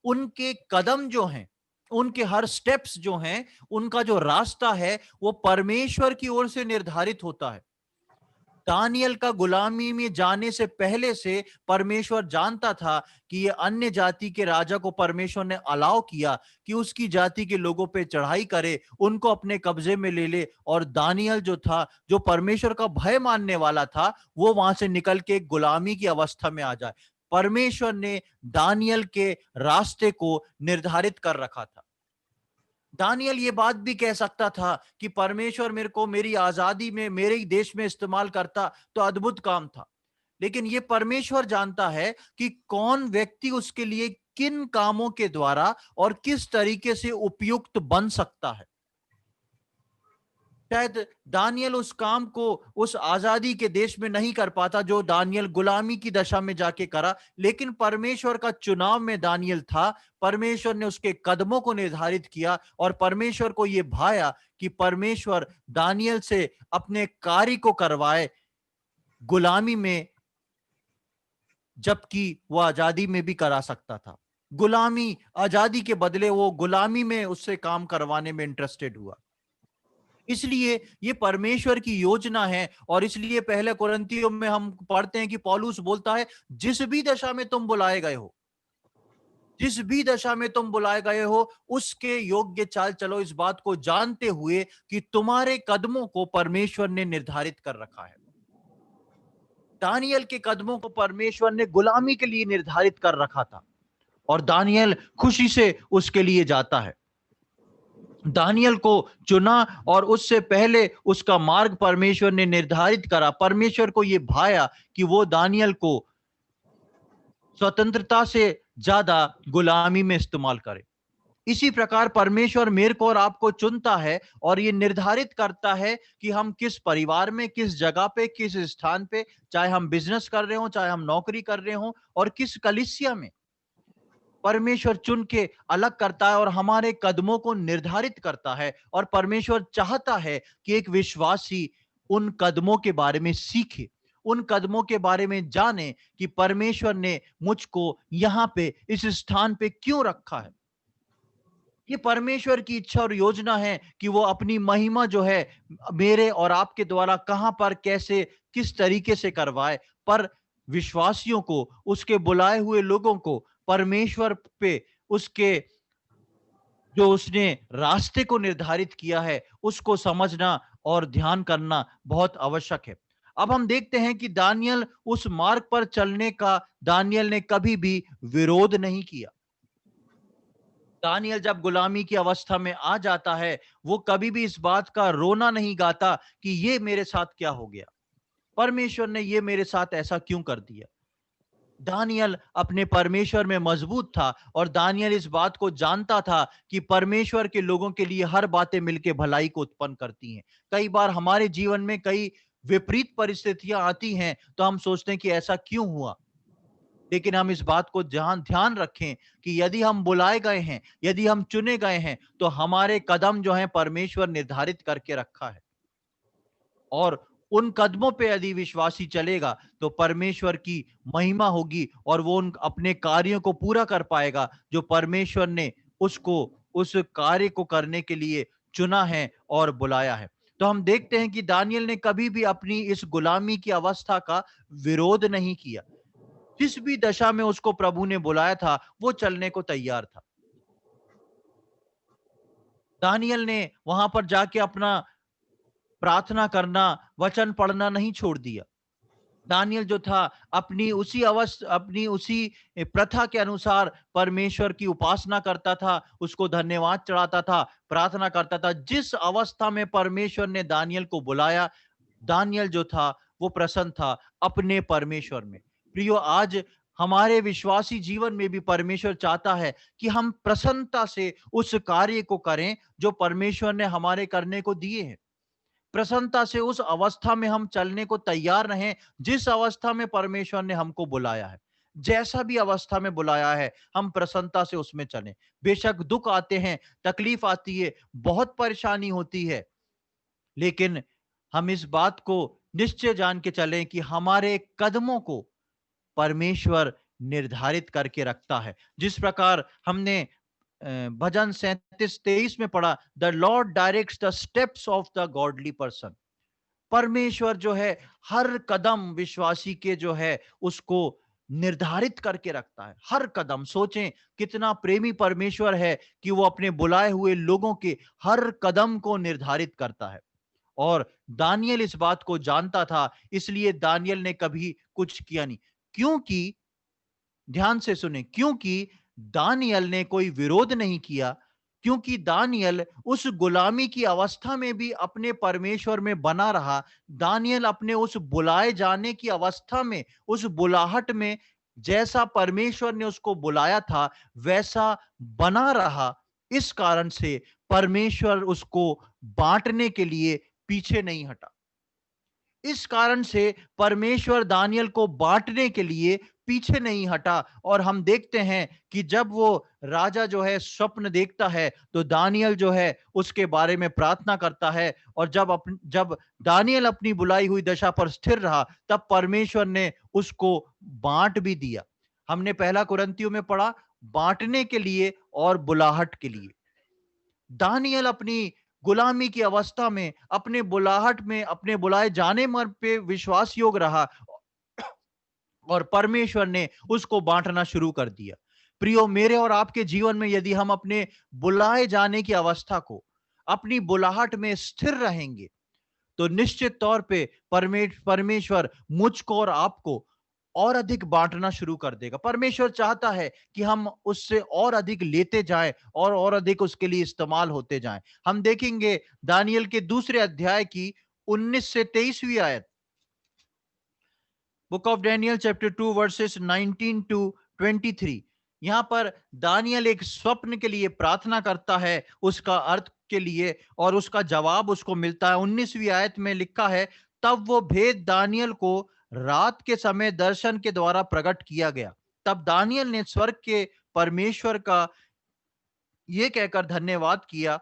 उनके कदम जो हैं, उनके हर स्टेप्स जो हैं, उनका जो रास्ता है वो परमेश्वर की ओर से निर्धारित होता है। दानियल का गुलामी में जाने से पहले से परमेश्वर जानता था कि ये अन्य जाति के राजा को परमेश्वर ने अलाउ किया कि उसकी जाति के लोगों पे चढ़ाई करे, उनको अपने कब्जे में ले ले। और दानियल जो था, जो परमेश्वर का भय मानने वाला था, वो वहां से निकल के गुलामी की अवस्था में आ जाए। परमेश्वर ने दानियल के रास्ते को निर्धारित कर रखा था। दानियल ये बात भी कह सकता था कि परमेश्वर मेरे को मेरी आजादी में, मेरे ही देश में इस्तेमाल करता तो अद्भुत काम था। लेकिन ये परमेश्वर जानता है कि कौन व्यक्ति उसके लिए किन कामों के द्वारा और किस तरीके से उपयुक्त बन सकता है। शायद दानियल उस काम को उस आजादी के देश में नहीं कर पाता जो दानियल गुलामी की दशा में जाके करा, लेकिन परमेश्वर का चुनाव में दानियल था। परमेश्वर ने उसके कदमों को निर्धारित किया और परमेश्वर को यह भाया कि परमेश्वर दानियल से अपने कार्य को करवाए गुलामी में, जबकि वह आजादी में भी करा सकता था। गुलामी आजादी के बदले वो गुलामी में उससे काम करवाने में इंटरेस्टेड हुआ। इसलिए ये परमेश्वर की योजना है। और इसलिए पहले कुरिन्थियों में हम पढ़ते हैं कि पौलुस बोलता है, जिस भी दशा में तुम बुलाए गए हो, जिस भी दशा में तुम बुलाए गए हो, उसके योग्य चाल चलो, इस बात को जानते हुए कि तुम्हारे कदमों को परमेश्वर ने निर्धारित कर रखा है। दानियल के कदमों को परमेश्वर ने गुलामी के लिए निर्धारित कर रखा था और दानियल खुशी से उसके लिए जाता है। दानियल को चुना और उससे पहले उसका मार्ग परमेश्वर ने निर्धारित करा। परमेश्वर को यह भाया कि वो दानियल को स्वतंत्रता से ज्यादा गुलामी में इस्तेमाल करे। इसी प्रकार परमेश्वर मेरे को और आपको चुनता है और ये निर्धारित करता है कि हम किस परिवार में, किस जगह पे, किस स्थान पे, चाहे हम बिजनेस कर रहे हो, चाहे हम नौकरी कर रहे हो, और किस कलीसिया में परमेश्वर चुन के अलग करता है और हमारे कदमों को निर्धारित करता है। और परमेश्वर चाहता है कि एक विश्वासी उन कदमों के बारे में सीखे, उन कदमों के बारे में जाने कि परमेश्वर ने मुझको यहां पे, इस स्थान पे क्यों रखा है। ये परमेश्वर की इच्छा और योजना है कि वो अपनी महिमा जो है मेरे और आपके द्वारा कहां पर, कैसे, किस तरीके से करवाए। पर विश्वासियों को, उसके बुलाए हुए लोगों को परमेश्वर पे, उसके जो उसने रास्ते को निर्धारित किया है, उसको समझना और ध्यान करना बहुत आवश्यक है। अब हम देखते हैं कि दानियल उस मार्ग पर चलने का, दानियल ने कभी भी विरोध नहीं किया। दानियल जब गुलामी की अवस्था में आ जाता है, वो कभी भी इस बात का रोना नहीं गाता कि ये मेरे साथ क्या हो गया, परमेश्वर ने ये मेरे साथ ऐसा क्यों कर दिया। दानियल अपने परमेश्वर में मजबूत था और दानियल इस बात को जानता था कि परमेश्वर के लोगों के लिए हर बातें मिलकर भलाई को उत्पन्न करती हैं। कई बार हमारे जीवन में कई विपरीत परिस्थितियां आती हैं तो हम सोचते हैं कि ऐसा क्यों हुआ। लेकिन हम इस बात को ध्यान ध्यान रखें कि यदि हम बुलाए गए हैं, यदि हम चुने गए हैं, तो हमारे कदम जो हैं परमेश्वर निर्धारित करके रखा है। और उन कदमों पे यदि विश्वासी चलेगा तो परमेश्वर की महिमा होगी और वो उन अपने कार्यों को पूरा कर पाएगा जो परमेश्वर ने उसको उस कार्य को करने के लिए चुना है और बुलाया है। तो हम देखते हैं कि दानियल ने कभी भी अपनी इस गुलामी की अवस्था का विरोध नहीं किया। जिस भी दशा में उसको प्रभु ने बुलाया था, वो चलने को तैयार था। दानियल ने वहां पर जाके अपना प्रार्थना करना, वचन पढ़ना नहीं छोड़ दिया। दानियल जो था अपनी उसी प्रथा के अनुसार परमेश्वर की उपासना करता था, उसको धन्यवाद चढ़ाता था, प्रार्थना करता था। जिस अवस्था में परमेश्वर ने दानियल को बुलाया, दानियल जो था वो प्रसन्न था अपने परमेश्वर में। प्रियो, आज हमारे विश्वासी जीवन में भी परमेश्वर चाहता है कि हम प्रसन्नता से उस कार्य को करें जो परमेश्वर ने हमारे करने को दिए हैं। प्रसन्नता से उस अवस्था में हम चलने को तैयार रहें जिस अवस्था में परमेश्वर ने हमको बुलाया है। जैसा भी अवस्था में बुलाया है, हम प्रसन्नता से उसमें चलें। बेशक दुख आते हैं, तकलीफ आती है, बहुत परेशानी होती है, लेकिन हम इस बात को निश्चय जान के चलें कि हमारे कदमों को परमेश्वर निर्धारित करके रखता है। जिस प्रकार हमने भजन 37:23 में पढ़ा, the Lord directs the steps of the godly person. परमेश्वर जो है हर कदम विश्वासी के जो है उसको निर्धारित करके रखता है। हर कदम सोचें कितना प्रेमी परमेश्वर है कि वो अपने बुलाए हुए लोगों के हर कदम को निर्धारित करता है। और दानियल इस बात को जानता था, इसलिए दानियल ने कभी कुछ किया नहीं। क्योंकि ध्यान से सुने, क्योंकि दानियल ने कोई विरोध नहीं किया, क्योंकि दानियल उस गुलामी की अवस्था में भी अपने परमेश्वर में बना रहा। दानियल अपने उस बुलाए जाने की अवस्था में, उस बुलाहट में, जैसा परमेश्वर ने उसको बुलाया था वैसा बना रहा। इस कारण से परमेश्वर उसको बांटने के लिए पीछे नहीं हटा। इस कारण से परमेश्वर दानियल को बांटने के लिए पीछे नहीं हटा। और हम देखते हैं कि जब वो राजा जो है स्वप्न देखता है तो दानियल जो है उसके बारे में प्रार्थना करता है। और जब दानियल अपनी बुलाई हुई दशा पर स्थिर रहा तब परमेश्वर ने उसको बांट भी दिया। हमने पहला कुरिन्थियों में पढ़ा, बांटने के लिए और बुलाहट के लिए। दानियल अपनी गुलामी की अवस्था में, अपने बुलाहट में, अपने बुलाए जाने मर पे विश्वास योग रहा और परमेश्वर ने उसको बांटना शुरू कर दिया। प्रियो, मेरे और आपके जीवन में यदि हम अपने बुलाए जाने की अवस्था को, अपनी बुलाहट में स्थिर रहेंगे तो निश्चित तौर पे परमेश्वर मुझको और आपको और अधिक बांटना शुरू कर देगा। परमेश्वर चाहता है कि हम उससे और अधिक लेते जाएं और अधिक उसके लिए इस्तेमाल होते जाएं। हम देखेंगे दानियल के दूसरे अध्याय की 19 से 23वीं आयत। Book of Daniel chapter 2 verses 19 to 23। यहां पर दानियल एक स्वप्न के लिए प्रार्थना करता है, उसका अर्थ के लिए, और उसका जवाब उसको मिलता है। 19वीं आयत में लिखा है, तब वो भेद दानियल को रात के समय दर्शन के द्वारा प्रकट किया गया। तब दानियल ने स्वर्ग के परमेश्वर का ये कहकर धन्यवाद किया,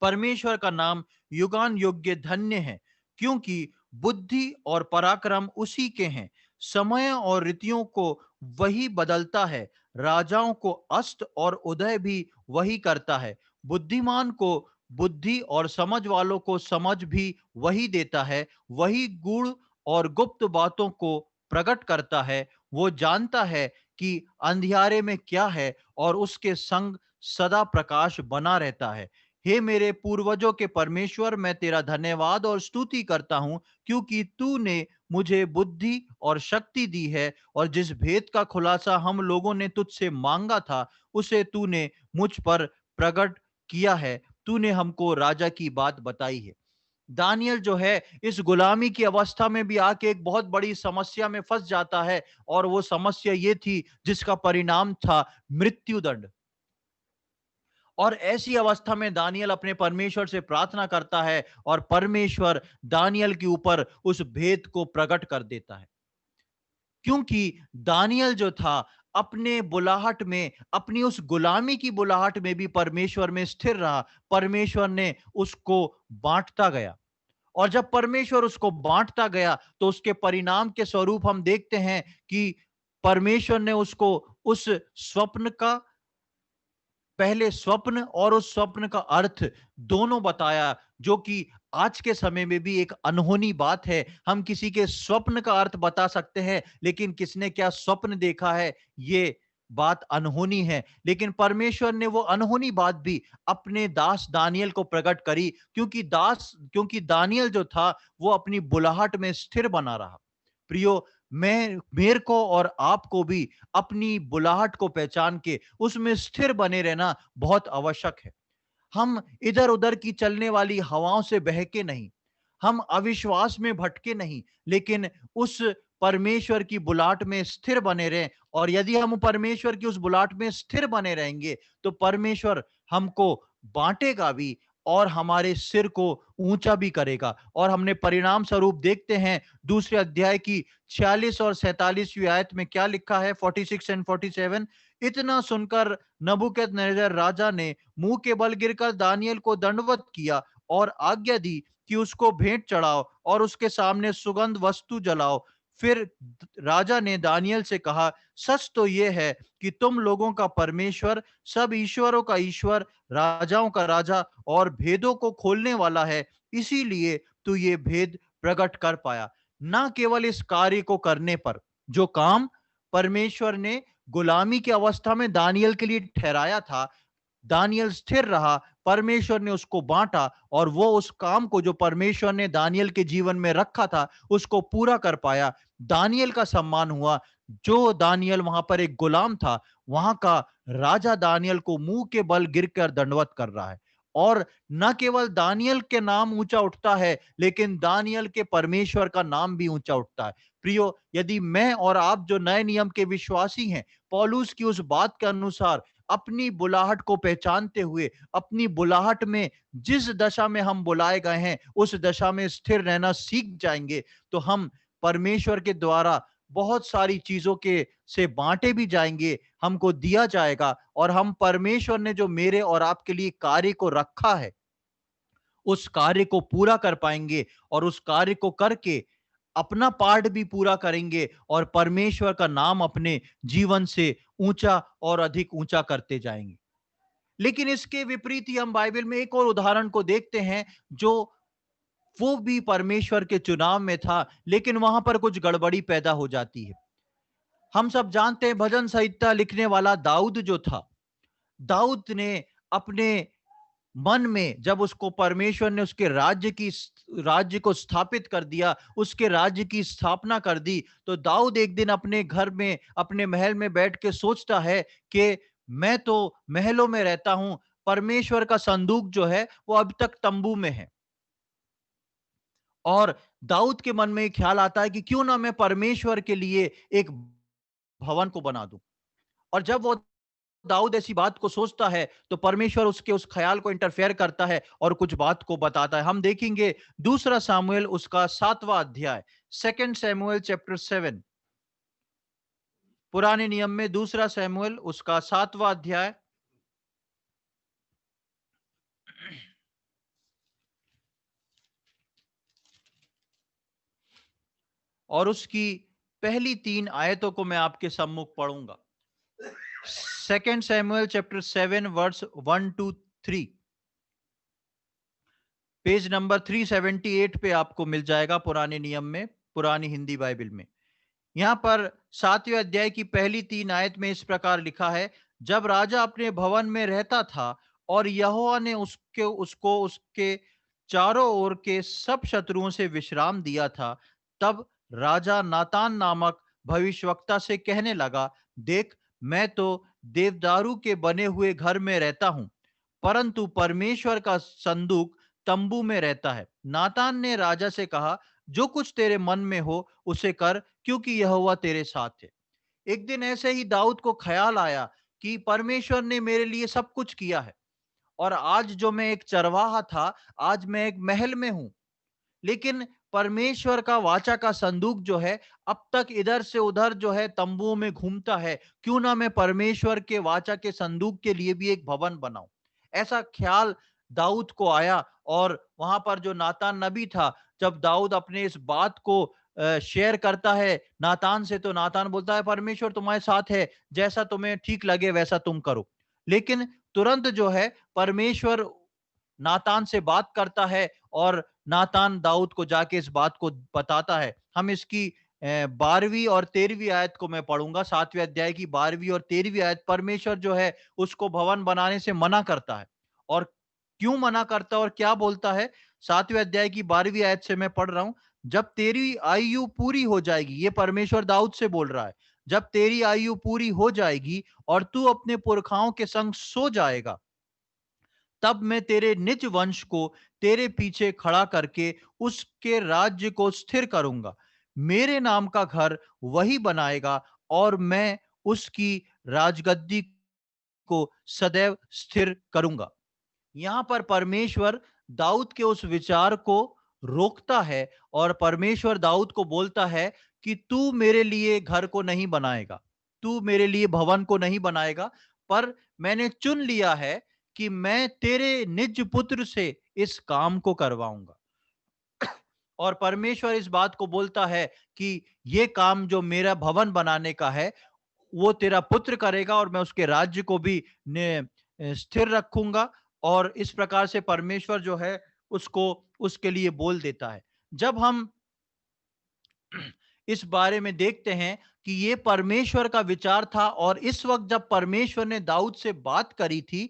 परमेश्वर का नाम युगान योग्य धन्य है, क्योंकि बुद्धि और पराक्रम उसी के हैं। समय और ऋतुओं को वही बदलता है, राजाओं को अस्त और उदय भी वही करता है। बुद्धिमान को बुद्धि और समझ वालों को समझ भी वही देता है। वही गूढ़ और गुप्त बातों को प्रकट करता है। वो जानता है कि अंधियारे में क्या है और उसके संग सदा प्रकाश बना रहता है। हे मेरे पूर्वजों के परमेश्वर, मैं तेरा धन्यवाद और स्तुति करता हूँ, क्योंकि तूने मुझे बुद्धि और शक्ति दी है, और जिस भेद का खुलासा हम लोगों ने तुझसे मांगा था उसे तूने मुझ पर प्रकट किया है। तूने हमको राजा की बात बताई है। दानियल जो है इस गुलामी की अवस्था में भी आके एक बहुत बड़ी समस्या में फंस जाता है, और वो समस्या ये थी जिसका परिणाम था मृत्यु दंड। और ऐसी अवस्था में दानियल अपने परमेश्वर से प्रार्थना करता है और परमेश्वर दानियल के ऊपर उस भेद को प्रकट कर देता है। क्योंकि दानियल जो था अपने बुलाहट में, अपनी उस गुलामी की बुलाहट में भी परमेश्वर में स्थिर रहा। परमेश्वर ने उसको बांटता गया, और जब परमेश्वर उसको बांटता गया तो उसके परिणाम के स्वरूप हम देखते हैं कि परमेश्वर ने उसको उस स्वप्न का, पहले स्वप्न और उस स्वप्न का अर्थ दोनों बताया, जो कि आज के समय में भी एक अनहोनी बात है। हम किसी के स्वप्न का अर्थ बता सकते हैं, लेकिन किसने क्या स्वप्न देखा है ये बात अनहोनी है। लेकिन परमेश्वर ने वो अनहोनी बात भी अपने दास दानियल को प्रकट करी, क्योंकि दानियल जो था वो अपनी बुलाहट में स्थिर बना रहा। प्रियो, मैं मेरे को और आपको भी अपनी बुलाहट को पहचान के उसमें स्थिर बने रहना बहुत आवश्यक है। हम इधर-उधर की चलने वाली हवाओं से बहके नहीं, हम अविश्वास में भटके नहीं, लेकिन उस परमेश्वर की बुलाहट में स्थिर बने रहें। और यदि हम परमेश्वर की उस बुलाहट में स्थिर बने रहेंगे, तो परमेश्वर हमको बाँटेगा भी और हमारे सिर को ऊँचा भी करेगा। और हमने परिणाम स्वरूप देखते हैं दूसरे अध्याय की 46 और 47वीं आयत में क्या लिखा है, 46 एंड 47। इतना सुनकर नबूकदनेस्सर राजा ने मुंह के बल गिरकर दानियल को दंडवत किया और आज्ञा दी कि उसको भेंट चढ़ाओ और उसके सामने सुगंध वस्तु जलाओ। फिर राजा ने दानियल से कहा, सच तो यह है कि तुम लोगों का परमेश्वर, सब ईश्वरों का ईश्वर, राजाओं का राजा और भेदों को खोलने वाला है। इसीलिए तू ये भेद प्रकट कर पाया। ना केवल इस कार्य को करने पर, जो काम परमेश्वर ने गुलामी की अवस्था में दानियल के लिए ठहराया था, दानियल स्थिर रहा, परमेश्वर ने उसको बांटा और वो उस काम को जो परमेश्वर ने दानियल के जीवन में रखा था उसको पूरा कर पाया। दानियल का सम्मान हुआ। जो दानियल वहां पर एक गुलाम था, वहां का राजा दानियल को मुंह के बल गिरकर दंडवत कर रहा है। और न केवल दानियल के नाम ऊंचा उठता है, लेकिन दानियल के परमेश्वर का नाम भी ऊंचा उठता है। प्रियो, यदि मैं और आप जो नए नियम के विश्वासी हैं, पौलुस की उस बात के अनुसार अपनी बुलाहट को पहचानते हुए, अपनी बुलाहट में जिस दशा में हम बुलाए गए हैं उस दशा में स्थिर रहना सीख जाएंगे, तो हम परमेश्वर के द्वारा बहुत सारी चीजों के से बांटे भी जाएंगे, हमको दिया जाएगा, और हम परमेश्वर ने जो मेरे और आपके लिए कार्य को रखा है उस कार्य को पूरा कर पाएंगे, और उस कार्य को करके अपना पार्ट भी पूरा करेंगे और परमेश्वर का नाम अपने जीवन से ऊंचा और अधिक ऊंचा करते जाएंगे। लेकिन इसके विपरीत ही हम बाइबल में एक और उदाहरण को देखते हैं, जो वो भी परमेश्वर के चुनाव में था, लेकिन वहां पर कुछ गड़बड़ी पैदा हो जाती है। हम सब जानते हैं, भजन संहिता लिखने वाला दाऊद जो था, दाऊद ने अपने मन में जब उसको परमेश्वर ने उसके राज्य को स्थापित कर दिया, उसके राज्य की स्थापना कर दी, तो दाऊद एक दिन अपने घर में, अपने महल में बैठ के सोचता है कि मैं तो महलों में रहता हूं, परमेश्वर का संदूक जो है वो अब तक तंबू में है। और दाऊद के मन में एक ख्याल आता है कि क्यों ना मैं परमेश्वर के लिए एक भवन को बना दूं। और जब वो दाऊद ऐसी बात को सोचता है, तो परमेश्वर उसके उस ख्याल को इंटरफेयर करता है और कुछ बात को बताता है। हम देखेंगे दूसरा सामुएल उसका 7वां अध्याय, सेकंड सैमुअल चैप्टर 7, पुराने नियम में दूसरा सैमुअल उसका 7वां अध्याय और उसकी पहली 3 आयतों को मैं आपके सम्मुख पढ़ूंगा। Second Samuel chapter 7 verse 1 to 3, page number 378 पे आपको मिल जाएगा पुराने नियम में, पुरानी हिंदी बाइबल में। यहाँ पर 7वें अध्याय की पहली 3 आयत में इस प्रकार लिखा है, जब राजा अपने भवन में रहता था और यहोवा ने उसको उसके चारों ओर के सब शत्रुओं से विश्राम दिया था, तब राजा नातान नामक भविष्यवक्ता से कहने लगा, देख, मैं तो देवदारू के बने हुए घर में रहता हूं, परंतु परमेश्वर का संदूक तंबू में रहता है। नातान ने राजा से कहा, जो कुछ तेरे मन में हो उसे कर, क्योंकि यहोवा तेरे साथ है। एक दिन ऐसे ही दाऊद को ख्याल आया कि परमेश्वर ने मेरे लिए सब कुछ किया है, और आज जो मैं एक चरवाहा था, आज मैं एक महल में हूं, लेकिन परमेश्वर का वाचा का संदूक जो है अब तक इधर से उधर जो है तंबुओं में घूमता है, क्यों ना मैं परमेश्वर के वाचा के संदूक के लिए भी एक भवन बनाऊं। ऐसा ख्याल दाऊद को आया, और वहां पर जो नातान नबी था, जब दाऊद अपने इस बात को शेयर करता है नातान से, तो नातान बोलता है, परमेश्वर तुम्हारे साथ है, जैसा तुम्हें ठीक लगे वैसा तुम करो। लेकिन तुरंत जो है परमेश्वर नातान से बात करता है, और नातान दाऊद को जाके इस बात को बताता है। हम इसकी 12वीं और 13वीं आयत को मैं पढ़ूंगा। 7वें अध्याय की 12वीं और 13वीं आयत, परमेश्वर जो है उसको भवन बनाने से मना करता है। और क्यों मना करता है और क्या बोलता है, 7वें अध्याय की 12वीं आयत से मैं पढ़ रहा हूं। जब तेरी आयु पूरी हो जाएगी, ये परमेश्वर दाऊद से बोल रहा है, जब तेरी आयु पूरी हो जाएगी और तू अपने पुरखाओं के संग सो जाएगा, तब मैं तेरे निज वंश को तेरे पीछे खड़ा करके उसके राज्य को स्थिर करूंगा। मेरे नाम का घर वही बनाएगा, और मैं उसकी राजगद्दी को सदैव स्थिर करूंगा। यहां पर परमेश्वर दाऊद के उस विचार को रोकता है, और परमेश्वर दाऊद को बोलता है कि तू मेरे लिए घर को नहीं बनाएगा, तू मेरे लिए भवन को नहीं बनाएगा, पर मैंने चुन लिया है कि मैं तेरे निज पुत्र से इस काम को करवाऊंगा। और परमेश्वर इस बात को बोलता है कि ये काम जो मेरा भवन बनाने का है, वो तेरा पुत्र करेगा, और मैं उसके राज्य को भी स्थिर रखूंगा। और इस प्रकार से परमेश्वर जो है उसको उसके लिए बोल देता है। जब हम इस बारे में देखते हैं कि ये परमेश्वर का विचार था, और इस वक्त जब परमेश्वर ने दाऊद से बात करी थी,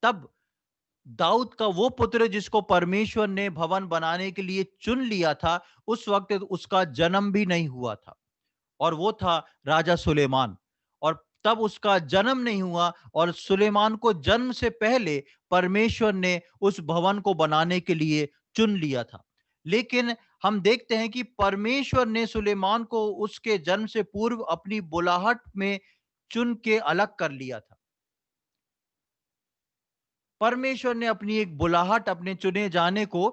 तब दाऊद का वो पुत्र जिसको परमेश्वर ने भवन बनाने के लिए चुन लिया था, उस वक्त उसका जन्म भी नहीं हुआ था, और वो था राजा सुलेमान। और तब उसका जन्म नहीं हुआ, और सुलेमान को जन्म से पहले परमेश्वर ने उस भवन को बनाने के लिए चुन लिया था। लेकिन हम देखते हैं कि परमेश्वर ने सुलेमान को उसके जन्म से पूर्व अपनी बुलाहट में चुन के अलग कर लिया था। परमेश्वर ने अपनी एक बुलाहट, अपने चुने जाने को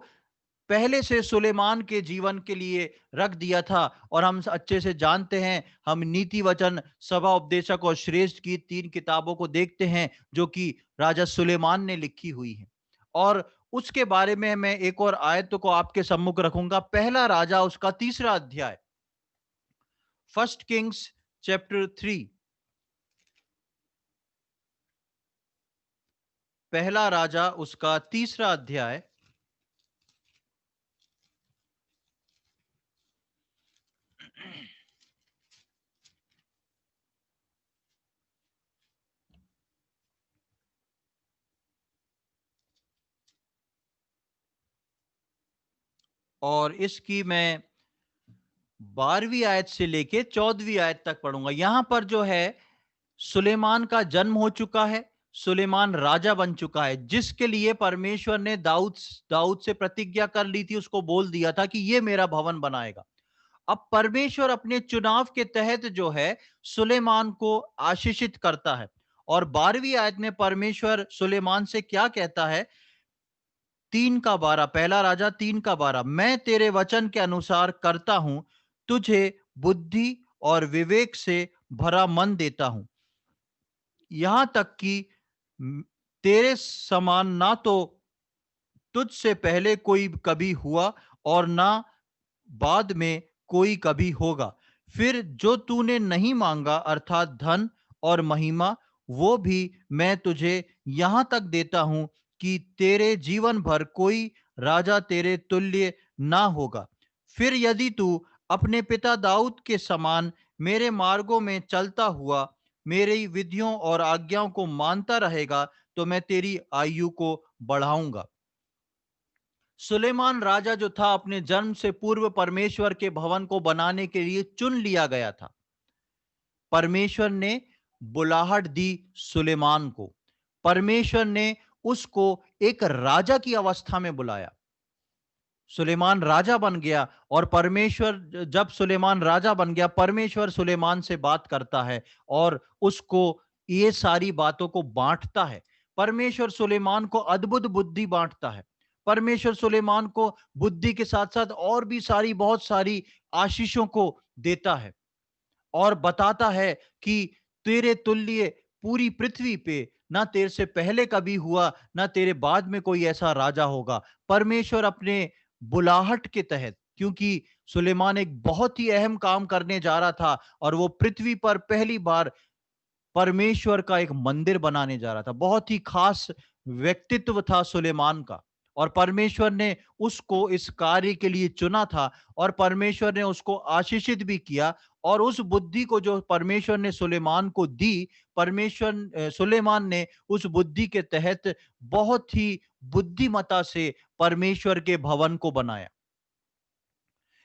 पहले से सुलेमान के जीवन के लिए रख दिया था। और हम अच्छे से जानते हैं, हम नीति वचन, सभा उपदेशक और श्रेष्ठ की 3 किताबों को देखते हैं जो कि राजा सुलेमान ने लिखी हुई हैं। और उसके बारे में मैं एक और आयत को आपके सम्मुख रखूंगा। पहला राजा उसका 3रा अध्याय, फर्स्ट किंग्स चैप्टर 3। पहला राजा उसका 3रा अध्याय और इसकी मैं 12वीं आयत से लेके 14वीं आयत तक पढ़ूंगा। यहां पर जो है, सुलेमान का जन्म हो चुका है, सुलेमान राजा बन चुका है, जिसके लिए परमेश्वर ने दाऊद दाऊद से प्रतिज्ञा कर ली थी, उसको बोल दिया था कि ये मेरा भवन बनाएगा। अब परमेश्वर अपने चुनाव के तहत जो है सुलेमान को आशीषित करता है। और 12वीं आयत में परमेश्वर सुलेमान से क्या कहता है? 3 का 12, पहला राजा 3 का 12, मैं तेरे वचन के अनुसार करता हूं, तुझे बुद्धि और विवेक से भरा मन देता हूं, यहां तक कि म, तेरे समान ना तो तुझसे पहले कोई कभी हुआ और ना बाद में कोई कभी होगा। फिर जो तूने नहीं मांगा, अर्थात धन और महिमा, वो भी मैं तुझे यहां तक देता हूं कि तेरे जीवन भर कोई राजा तेरे तुल्य ना होगा। फिर यदि तू अपने पिता दाऊद के समान मेरे मार्गों में चलता हुआ मेरी विधियों और आज्ञाओं को मानता रहेगा, तो मैं तेरी आयु को बढ़ाऊंगा। सुलेमान राजा जो था, अपने जन्म से पूर्व परमेश्वर के भवन को बनाने के लिए चुन लिया गया था। परमेश्वर ने बुलाहट दी सुलेमान को। परमेश्वर ने उसको एक राजा की अवस्था में बुलाया। सुलेमान राजा बन गया, और परमेश्वर, जब सुलेमान राजा बन गया, परमेश्वर सुलेमान से बात करता है और उसको ये सारी बातों को बांटता है। परमेश्वर सुलेमान को अद्भुत बुद्धि बांटता है। परमेश्वर सुलेमान को बुद्धि के साथ साथ और भी सारी, बहुत सारी आशीषों को देता है, और बताता है कि तेरे तुल्य पूरी पृथ्वी पे ना तेरे से पहले कभी हुआ, ना तेरे बाद में कोई ऐसा राजा होगा। परमेश्वर अपने बुलाहट के तहत, क्योंकि सुलेमान एक बहुत ही अहम काम करने जा रहा था, और वो पृथ्वी पर पहली बार परमेश्वर का एक मंदिर बनाने जा रहा था। बहुत ही खास व्यक्तित्व था सुलेमान का, और परमेश्वर ने उसको इस कार्य के लिए चुना था, और परमेश्वर ने उसको आशीषित भी किया। और उस बुद्धि को जो परमेश्वर ने सुलेमान को दी, सुलेमान ने उस बुद्धि के तहत बहुत ही बुद्धिमता से परमेश्वर के भवन को बनाया।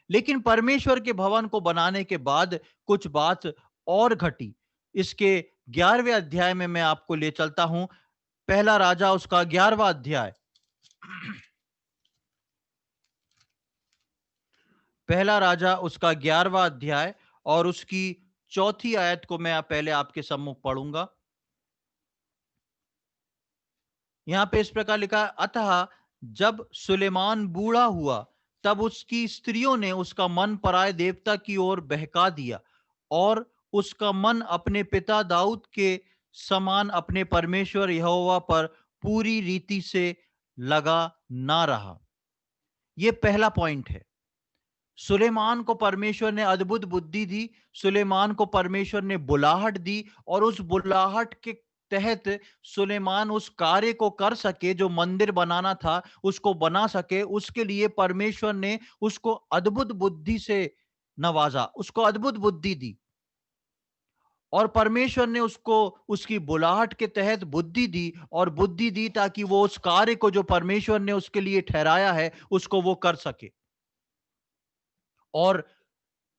लेकिन परमेश्वर के भवन को बनाने के बाद कुछ बात और घटी। इसके 11वें अध्याय में मैं आपको ले चलता हूं। पहला राजा उसका 11वां अध्याय। पहला राजा उसका 11वां अध्याय और उसकी 4थी आयत को मैं पहले आपके सम्मुख पढ़ूंगा। यहां पे इस प्रकार लिखा है, अतः जब सुलेमान बूढ़ा हुआ, तब उसकी स्त्रियों ने उसका मन पराए देवता की ओर बहका दिया, और उसका मन अपने पिता दाऊद के समान अपने परमेश्वर यहोवा पर पूरी रीति से लगा ना रहा। यह पहला पॉइंट है। सुलेमान को परमेश्वर ने अद्भुत बुद्धि दी, सुलेमान को परमेश्वर ने बुलाहट दी, और उस बुलाहट के तहत सुलेमान उस कार्य को कर सके, जो मंदिर बनाना था उसको बना सके, उसके लिए परमेश्वर ने उसको अद्भुत बुद्धि से नवाजा, उसको अद्भुत बुद्धि दी। और परमेश्वर ने उसको उसकी बुलाहट के तहत बुद्धि दी, और बुद्धि दी ताकि वो उस कार्य को जो परमेश्वर ने उसके लिए ठहराया है उसको वो कर सके। और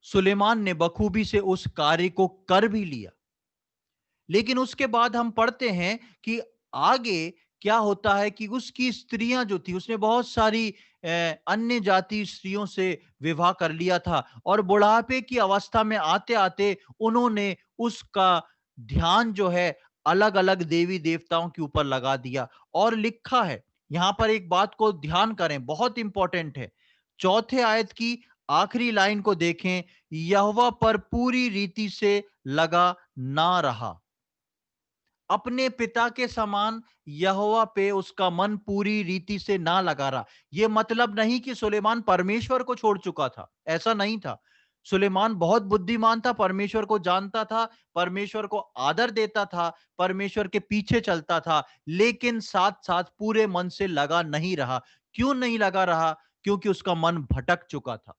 सुलेमान ने बखूबी से उस कार्य को कर भी लिया। लेकिन उसके बाद हम पढ़ते हैं कि आगे क्या होता है कि उसकी स्त्रियां जो थी, उसने बहुत सारी अन्य जाति स्त्रियों से विवाह कर लिया था, और बुढ़ापे की अवस्था में आते आते उन्होंने उसका ध्यान जो है अलग अलग देवी देवताओं के ऊपर लगा दिया। और लिखा है, यहां पर एक बात को ध्यान करें, बहुत इंपॉर्टेंट है, चौथे आयत की आखिरी लाइन को देखें, यहोवा पर पूरी रीति से लगा ना रहा। अपने पिता के समान यहोवा पे उसका मन पूरी रीति से ना लगा रहा। ये मतलब नहीं कि सुलेमान परमेश्वर को छोड़ चुका था, ऐसा नहीं था। सुलेमान बहुत बुद्धिमान था, परमेश्वर को जानता था, परमेश्वर को आदर देता था, परमेश्वर के पीछे चलता था, लेकिन साथ-साथ पूरे मन से लगा नहीं रहा। क्यों नहीं लगा रहा? क्योंकि उसका मन भटक चुका था।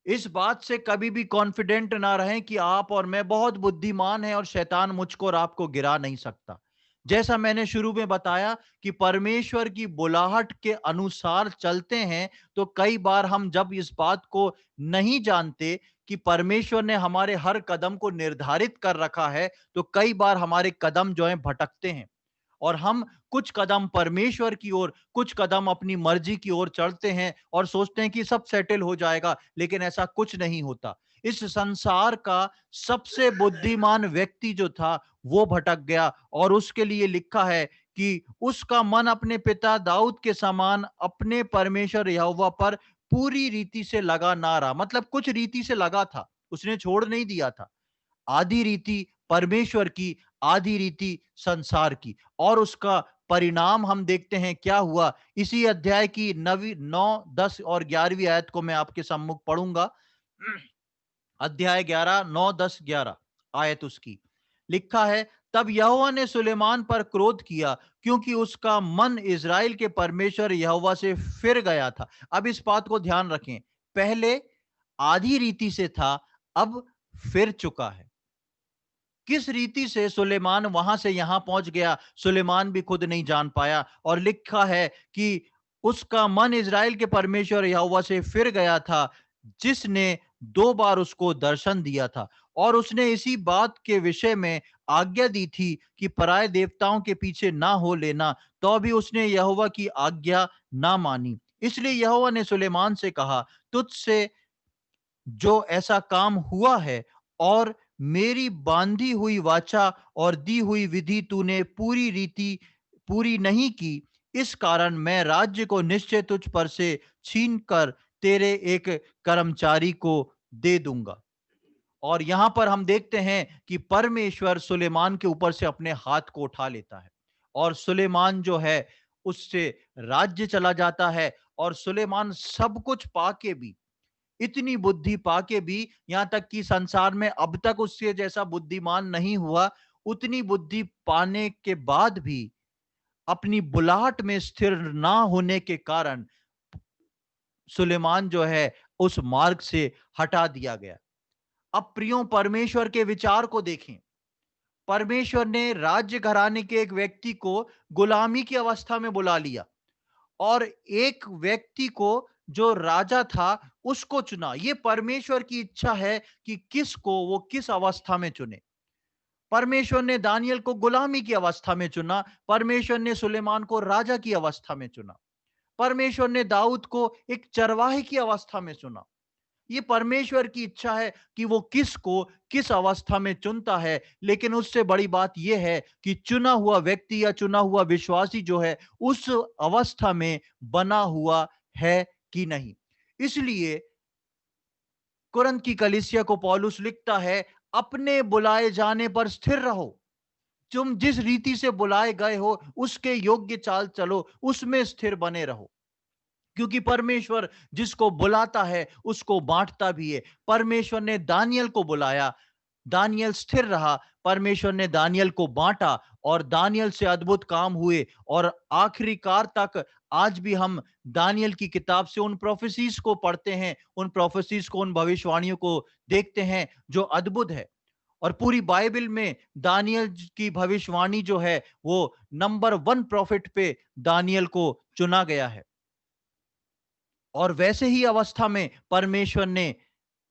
इस बात से कभी भी कॉन्फिडेंट ना रहें कि आप और मैं बहुत बुद्धिमान हैं और शैतान मुझको और आपको गिरा नहीं सकता। जैसा मैंने शुरू में बताया कि परमेश्वर की बुलाहट के अनुसार चलते हैं, तो कई बार हम जब इस बात को नहीं जानते कि परमेश्वर ने हमारे हर कदम को निर्धारित कर रखा है, तो कई बार हमारे कदम जो हैं भटकते हैं। और हम कुछ कदम परमेश्वर की ओर, कुछ कदम अपनी मर्जी की ओर चढ़ते हैं और सोचते हैं कि सब सेटल हो जाएगा, लेकिन ऐसा कुछ नहीं होता। इस संसार का सबसे बुद्धिमान व्यक्ति जो था वो भटक गया, और उसके लिए लिखा है कि उसका मन अपने पिता दाऊद के समान अपने परमेश्वर यहोवा पर पूरी रीति से लगा ना रहा। मतलब कुछ रीति से लगा था, उसने छोड़ नहीं दिया था। आधी रीति परमेश्वर की, आधी रीति संसार की। और उसका परिणाम हम देखते हैं क्या हुआ। इसी अध्याय की 9, 10 और 11वीं आयत को मैं आपके सम्मुख पढ़ूंगा। अध्याय 11, 9, 10, 11 आयत उसकी। लिखा है, तब यहोवा ने सुलेमान पर क्रोध किया, क्योंकि उसका मन इज़राइल के परमेश्वर यहोवा से फिर गया था। अब इस बात को ध्यान रखें, पहले आधी रीति से था, अब फिर चुका है। किस रीति से सुलेमान वहां से यहां पहुंच गया, सुलेमान भी खुद नहीं जान पाया। और लिखा है कि उसका मन इज़राइल के परमेश्वर यहोवा से फिर गया था, जिसने 2 बार उसको दर्शन दिया था, और उसने इसी बात के विषय में आज्ञा दी थी कि पराये देवताओं के पीछे ना हो लेना, तो भी उसने यहोवा की आज्ञा ना मानी। इसलिए यहोवा ने सुलेमान से कहा, तुझसे जो ऐसा काम हुआ है और मेरी बांधी हुई वाचा और दी हुई विधि तूने पूरी रीति पूरी नहीं की, इस कारण मैं राज्य को निश्चय तुझ पर से छीन कर तेरे एक कर्मचारी को दे दूंगा। और यहां पर हम देखते हैं कि परमेश्वर सुलेमान के ऊपर से अपने हाथ को उठा लेता है, और सुलेमान जो है उससे राज्य चला जाता है। और सुलेमान सब कुछ पाके भी, इतनी बुद्धि पाके भी, यहां तक कि संसार में अब तक उससे जैसा बुद्धिमान नहीं हुआ, उतनी बुद्धि पाने के बाद भी अपनी बुलाहट में स्थिर ना होने के कारण सुलेमान जो है उस मार्ग से हटा दिया गया। अब प्रियो, परमेश्वर के विचार को देखें। परमेश्वर ने राज्य घराने के एक व्यक्ति को गुलामी की अवस्था में बुला लिया, और एक व्यक्ति को जो राजा था उसको चुना। ये परमेश्वर की इच्छा है कि किसको वो किस अवस्था में चुने। परमेश्वर ने दानियल को गुलामी की अवस्था में चुना, परमेश्वर ने सुलेमान को राजा की अवस्था में चुना, परमेश्वर ने दाऊद को एक चरवाहे की अवस्था में चुना। ये परमेश्वर की इच्छा है कि वो किसको किस अवस्था में चुनता है। लेकिन उससे बड़ी बात यह है कि चुना हुआ व्यक्ति या चुना हुआ विश्वासी जो है उस अवस्था में बना हुआ है कि नहीं। इसलिए कुरिन्थ की कलीसिया को पौलुस लिखता है, अपने बुलाए जाने पर स्थिर रहो। तुम जिस रीति से बुलाए गए हो उसके योग्य चाल चलो, उसमें स्थिर बने रहो। क्योंकि परमेश्वर जिसको बुलाता है उसको बांटता भी है। परमेश्वर ने दानियल को बुलाया, दानियल स्थिर रहा, परमेश्वर ने दानियल को बांटा और दानियल से अद्भुत काम हुए। और आखिरीकार तक आज भी हम दानियल की किताब से उन प्रोफेसीज को पढ़ते हैं, उन प्रोफेसीज को, उन भविष्यवाणियों को देखते हैं जो अद्भुत है। और पूरी बाइबल में दानियल की भविष्यवाणी जो है वो नंबर 1 प्रॉफिट पे दानियल को चुना गया है। और वैसे ही अवस्था में परमेश्वर ने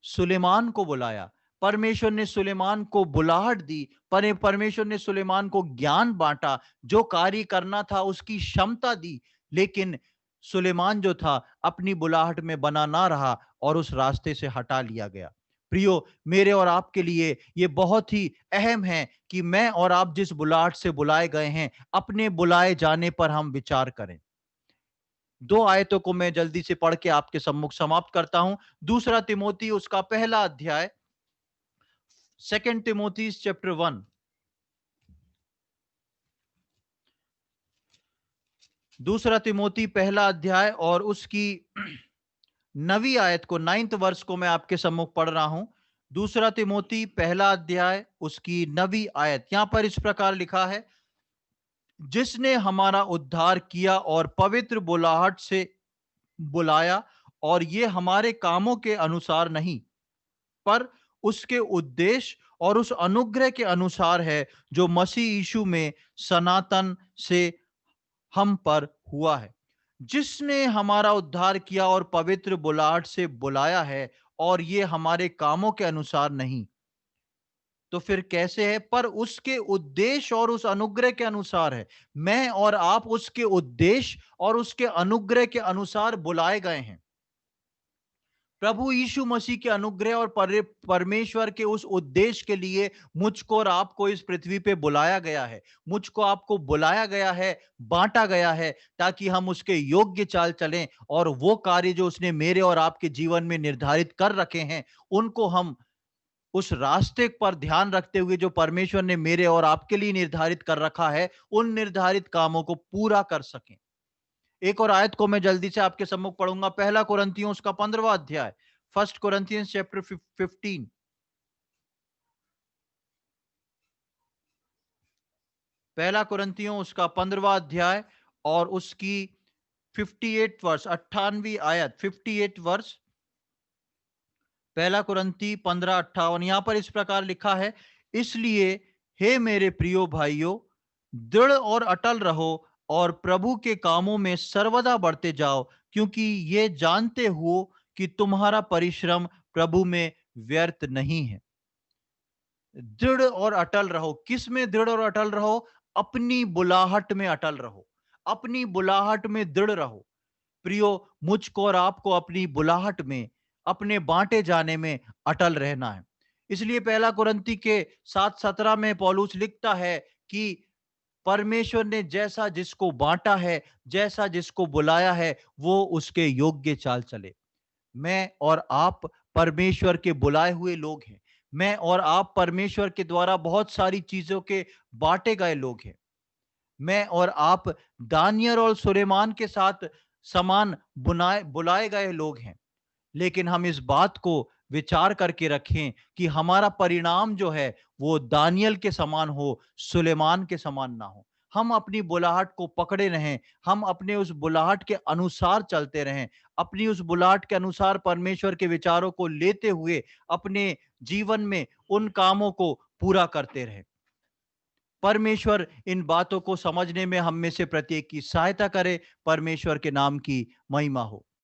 सुलेमान को बुलाया, परमेश्वर ने सुलेमान को बुलाहट दी, पर परमेश्वर ने सुलेमान को ज्ञान बांटा, जो कार्य करना था उसकी क्षमता दी। लेकिन सुलेमान जो था अपनी बुलाहट में बना ना रहा और उस रास्ते से हटा लिया गया। प्रियो, मेरे और आपके लिए ये बहुत ही अहम है कि मैं और आप जिस बुलाहट से बुलाए गए हैं, अपने बुलाए जाने पर हम विचार करें। 2 आयतों को मैं जल्दी से पढ़ के आपके सम्मुख समाप्त करता हूं। दूसरा तिमोथी उसका पहला अध्याय, 2 Timothy चैप्टर 1, दूसरा तिमोथी पहला अध्याय और उसकी 9वीं आयत को, 9th वर्ष को मैं आपके सम्मुख पढ़ रहा हूं। दूसरा तिमोथी पहला अध्याय उसकी 9वीं आयत, यहां पर इस प्रकार लिखा है, जिसने हमारा उद्धार किया और पवित्र बुलाहट से बुलाया, और ये हमारे कामों के अनुसार नहीं, पर उसके उद्देश्य और उस अनुग्रह के अनुसार है जो मसीह यीशु में सनातन से हम पर हुआ है। जिसने हमारा उद्धार किया और पवित्र बुलाहट से बुलाया है, और ये हमारे कामों के अनुसार नहीं, तो फिर कैसे है? पर उसके उद्देश्य और उस अनुग्रह के अनुसार है। मैं और आप उसके उद्देश्य और उसके अनुग्रह के अनुसार बुलाए गए हैं। प्रभु यीशु मसीह के अनुग्रह और परमेश्वर के उस उद्देश्य के लिए मुझको और आपको इस पृथ्वी पे बुलाया गया है। मुझको आपको बुलाया गया है, बांटा गया है, ताकि हम उसके योग्य चाल चलें और वो कार्य जो उसने मेरे और आपके जीवन में निर्धारित कर रखे हैं, उनको हम उस रास्ते पर ध्यान रखते हुए जो परमेश्वर ने मेरे और आपके लिए निर्धारित कर रखा है, उन निर्धारित कामों को पूरा कर सकें। एक और आयत को मैं जल्दी से आपके सम्मुख पढ़ूंगा, पहला कुरिन्थियों उसका 15वां अध्याय, 1 Corinthians चैप्टर 15, पहला कुरिन्थियों उसका 15वां अध्याय और उसकी 58 वर्ष, 98वीं आयत, 58 वर्ष, पहला कुरिन्थी 15:58, यहां पर इस प्रकार लिखा है, इसलिए हे मेरे प्रियो भाइयों, दृढ़ और अटल रहो और प्रभु के कामों में सर्वदा बढ़ते जाओ, क्योंकि ये जानते हो कि तुम्हारा परिश्रम प्रभु में व्यर्थ नहीं है। दृढ़ और अटल रहो, किस में दृढ़ और अटल रहो? अपनी बुलाहट में अटल रहो, अपनी बुलाहट में दृढ़ रहो। प्रियो, मुझको और आपको अपनी बुलाहट में, अपने बांटे जाने में अटल रहना है। इसलिए पहला कुरिन्थी के 7:17 में पौलुस लिखता है कि परमेश्वर ने जैसा जिसको बांटा है, जैसा जिसको बुलाया है, वो उसके योग्य चाल चले। मैं और आप परमेश्वर के बुलाए हुए लोग हैं। मैं और आप परमेश्वर के द्वारा बहुत सारी चीजों के बांटे गए लोग हैं। मैं और आप दानियल और सुलेमान के साथ समान बुलाए गए लोग हैं। लेकिन हम इस बात को विचार करके रखें कि हमारा परिणाम जो है वो दानियल के समान हो, सुलेमान के समान ना हो। हम अपनी बुलाहट को पकड़े रहें, हम अपने उस बुलाहट के अनुसार चलते रहें, अपनी उस बुलाहट के अनुसार परमेश्वर के विचारों को लेते हुए अपने जीवन में उन कामों को पूरा करते रहें। परमेश्वर इन बातों को समझने में हम में से प्रत्येक की सहायता करे। परमेश्वर के नाम की महिमा हो।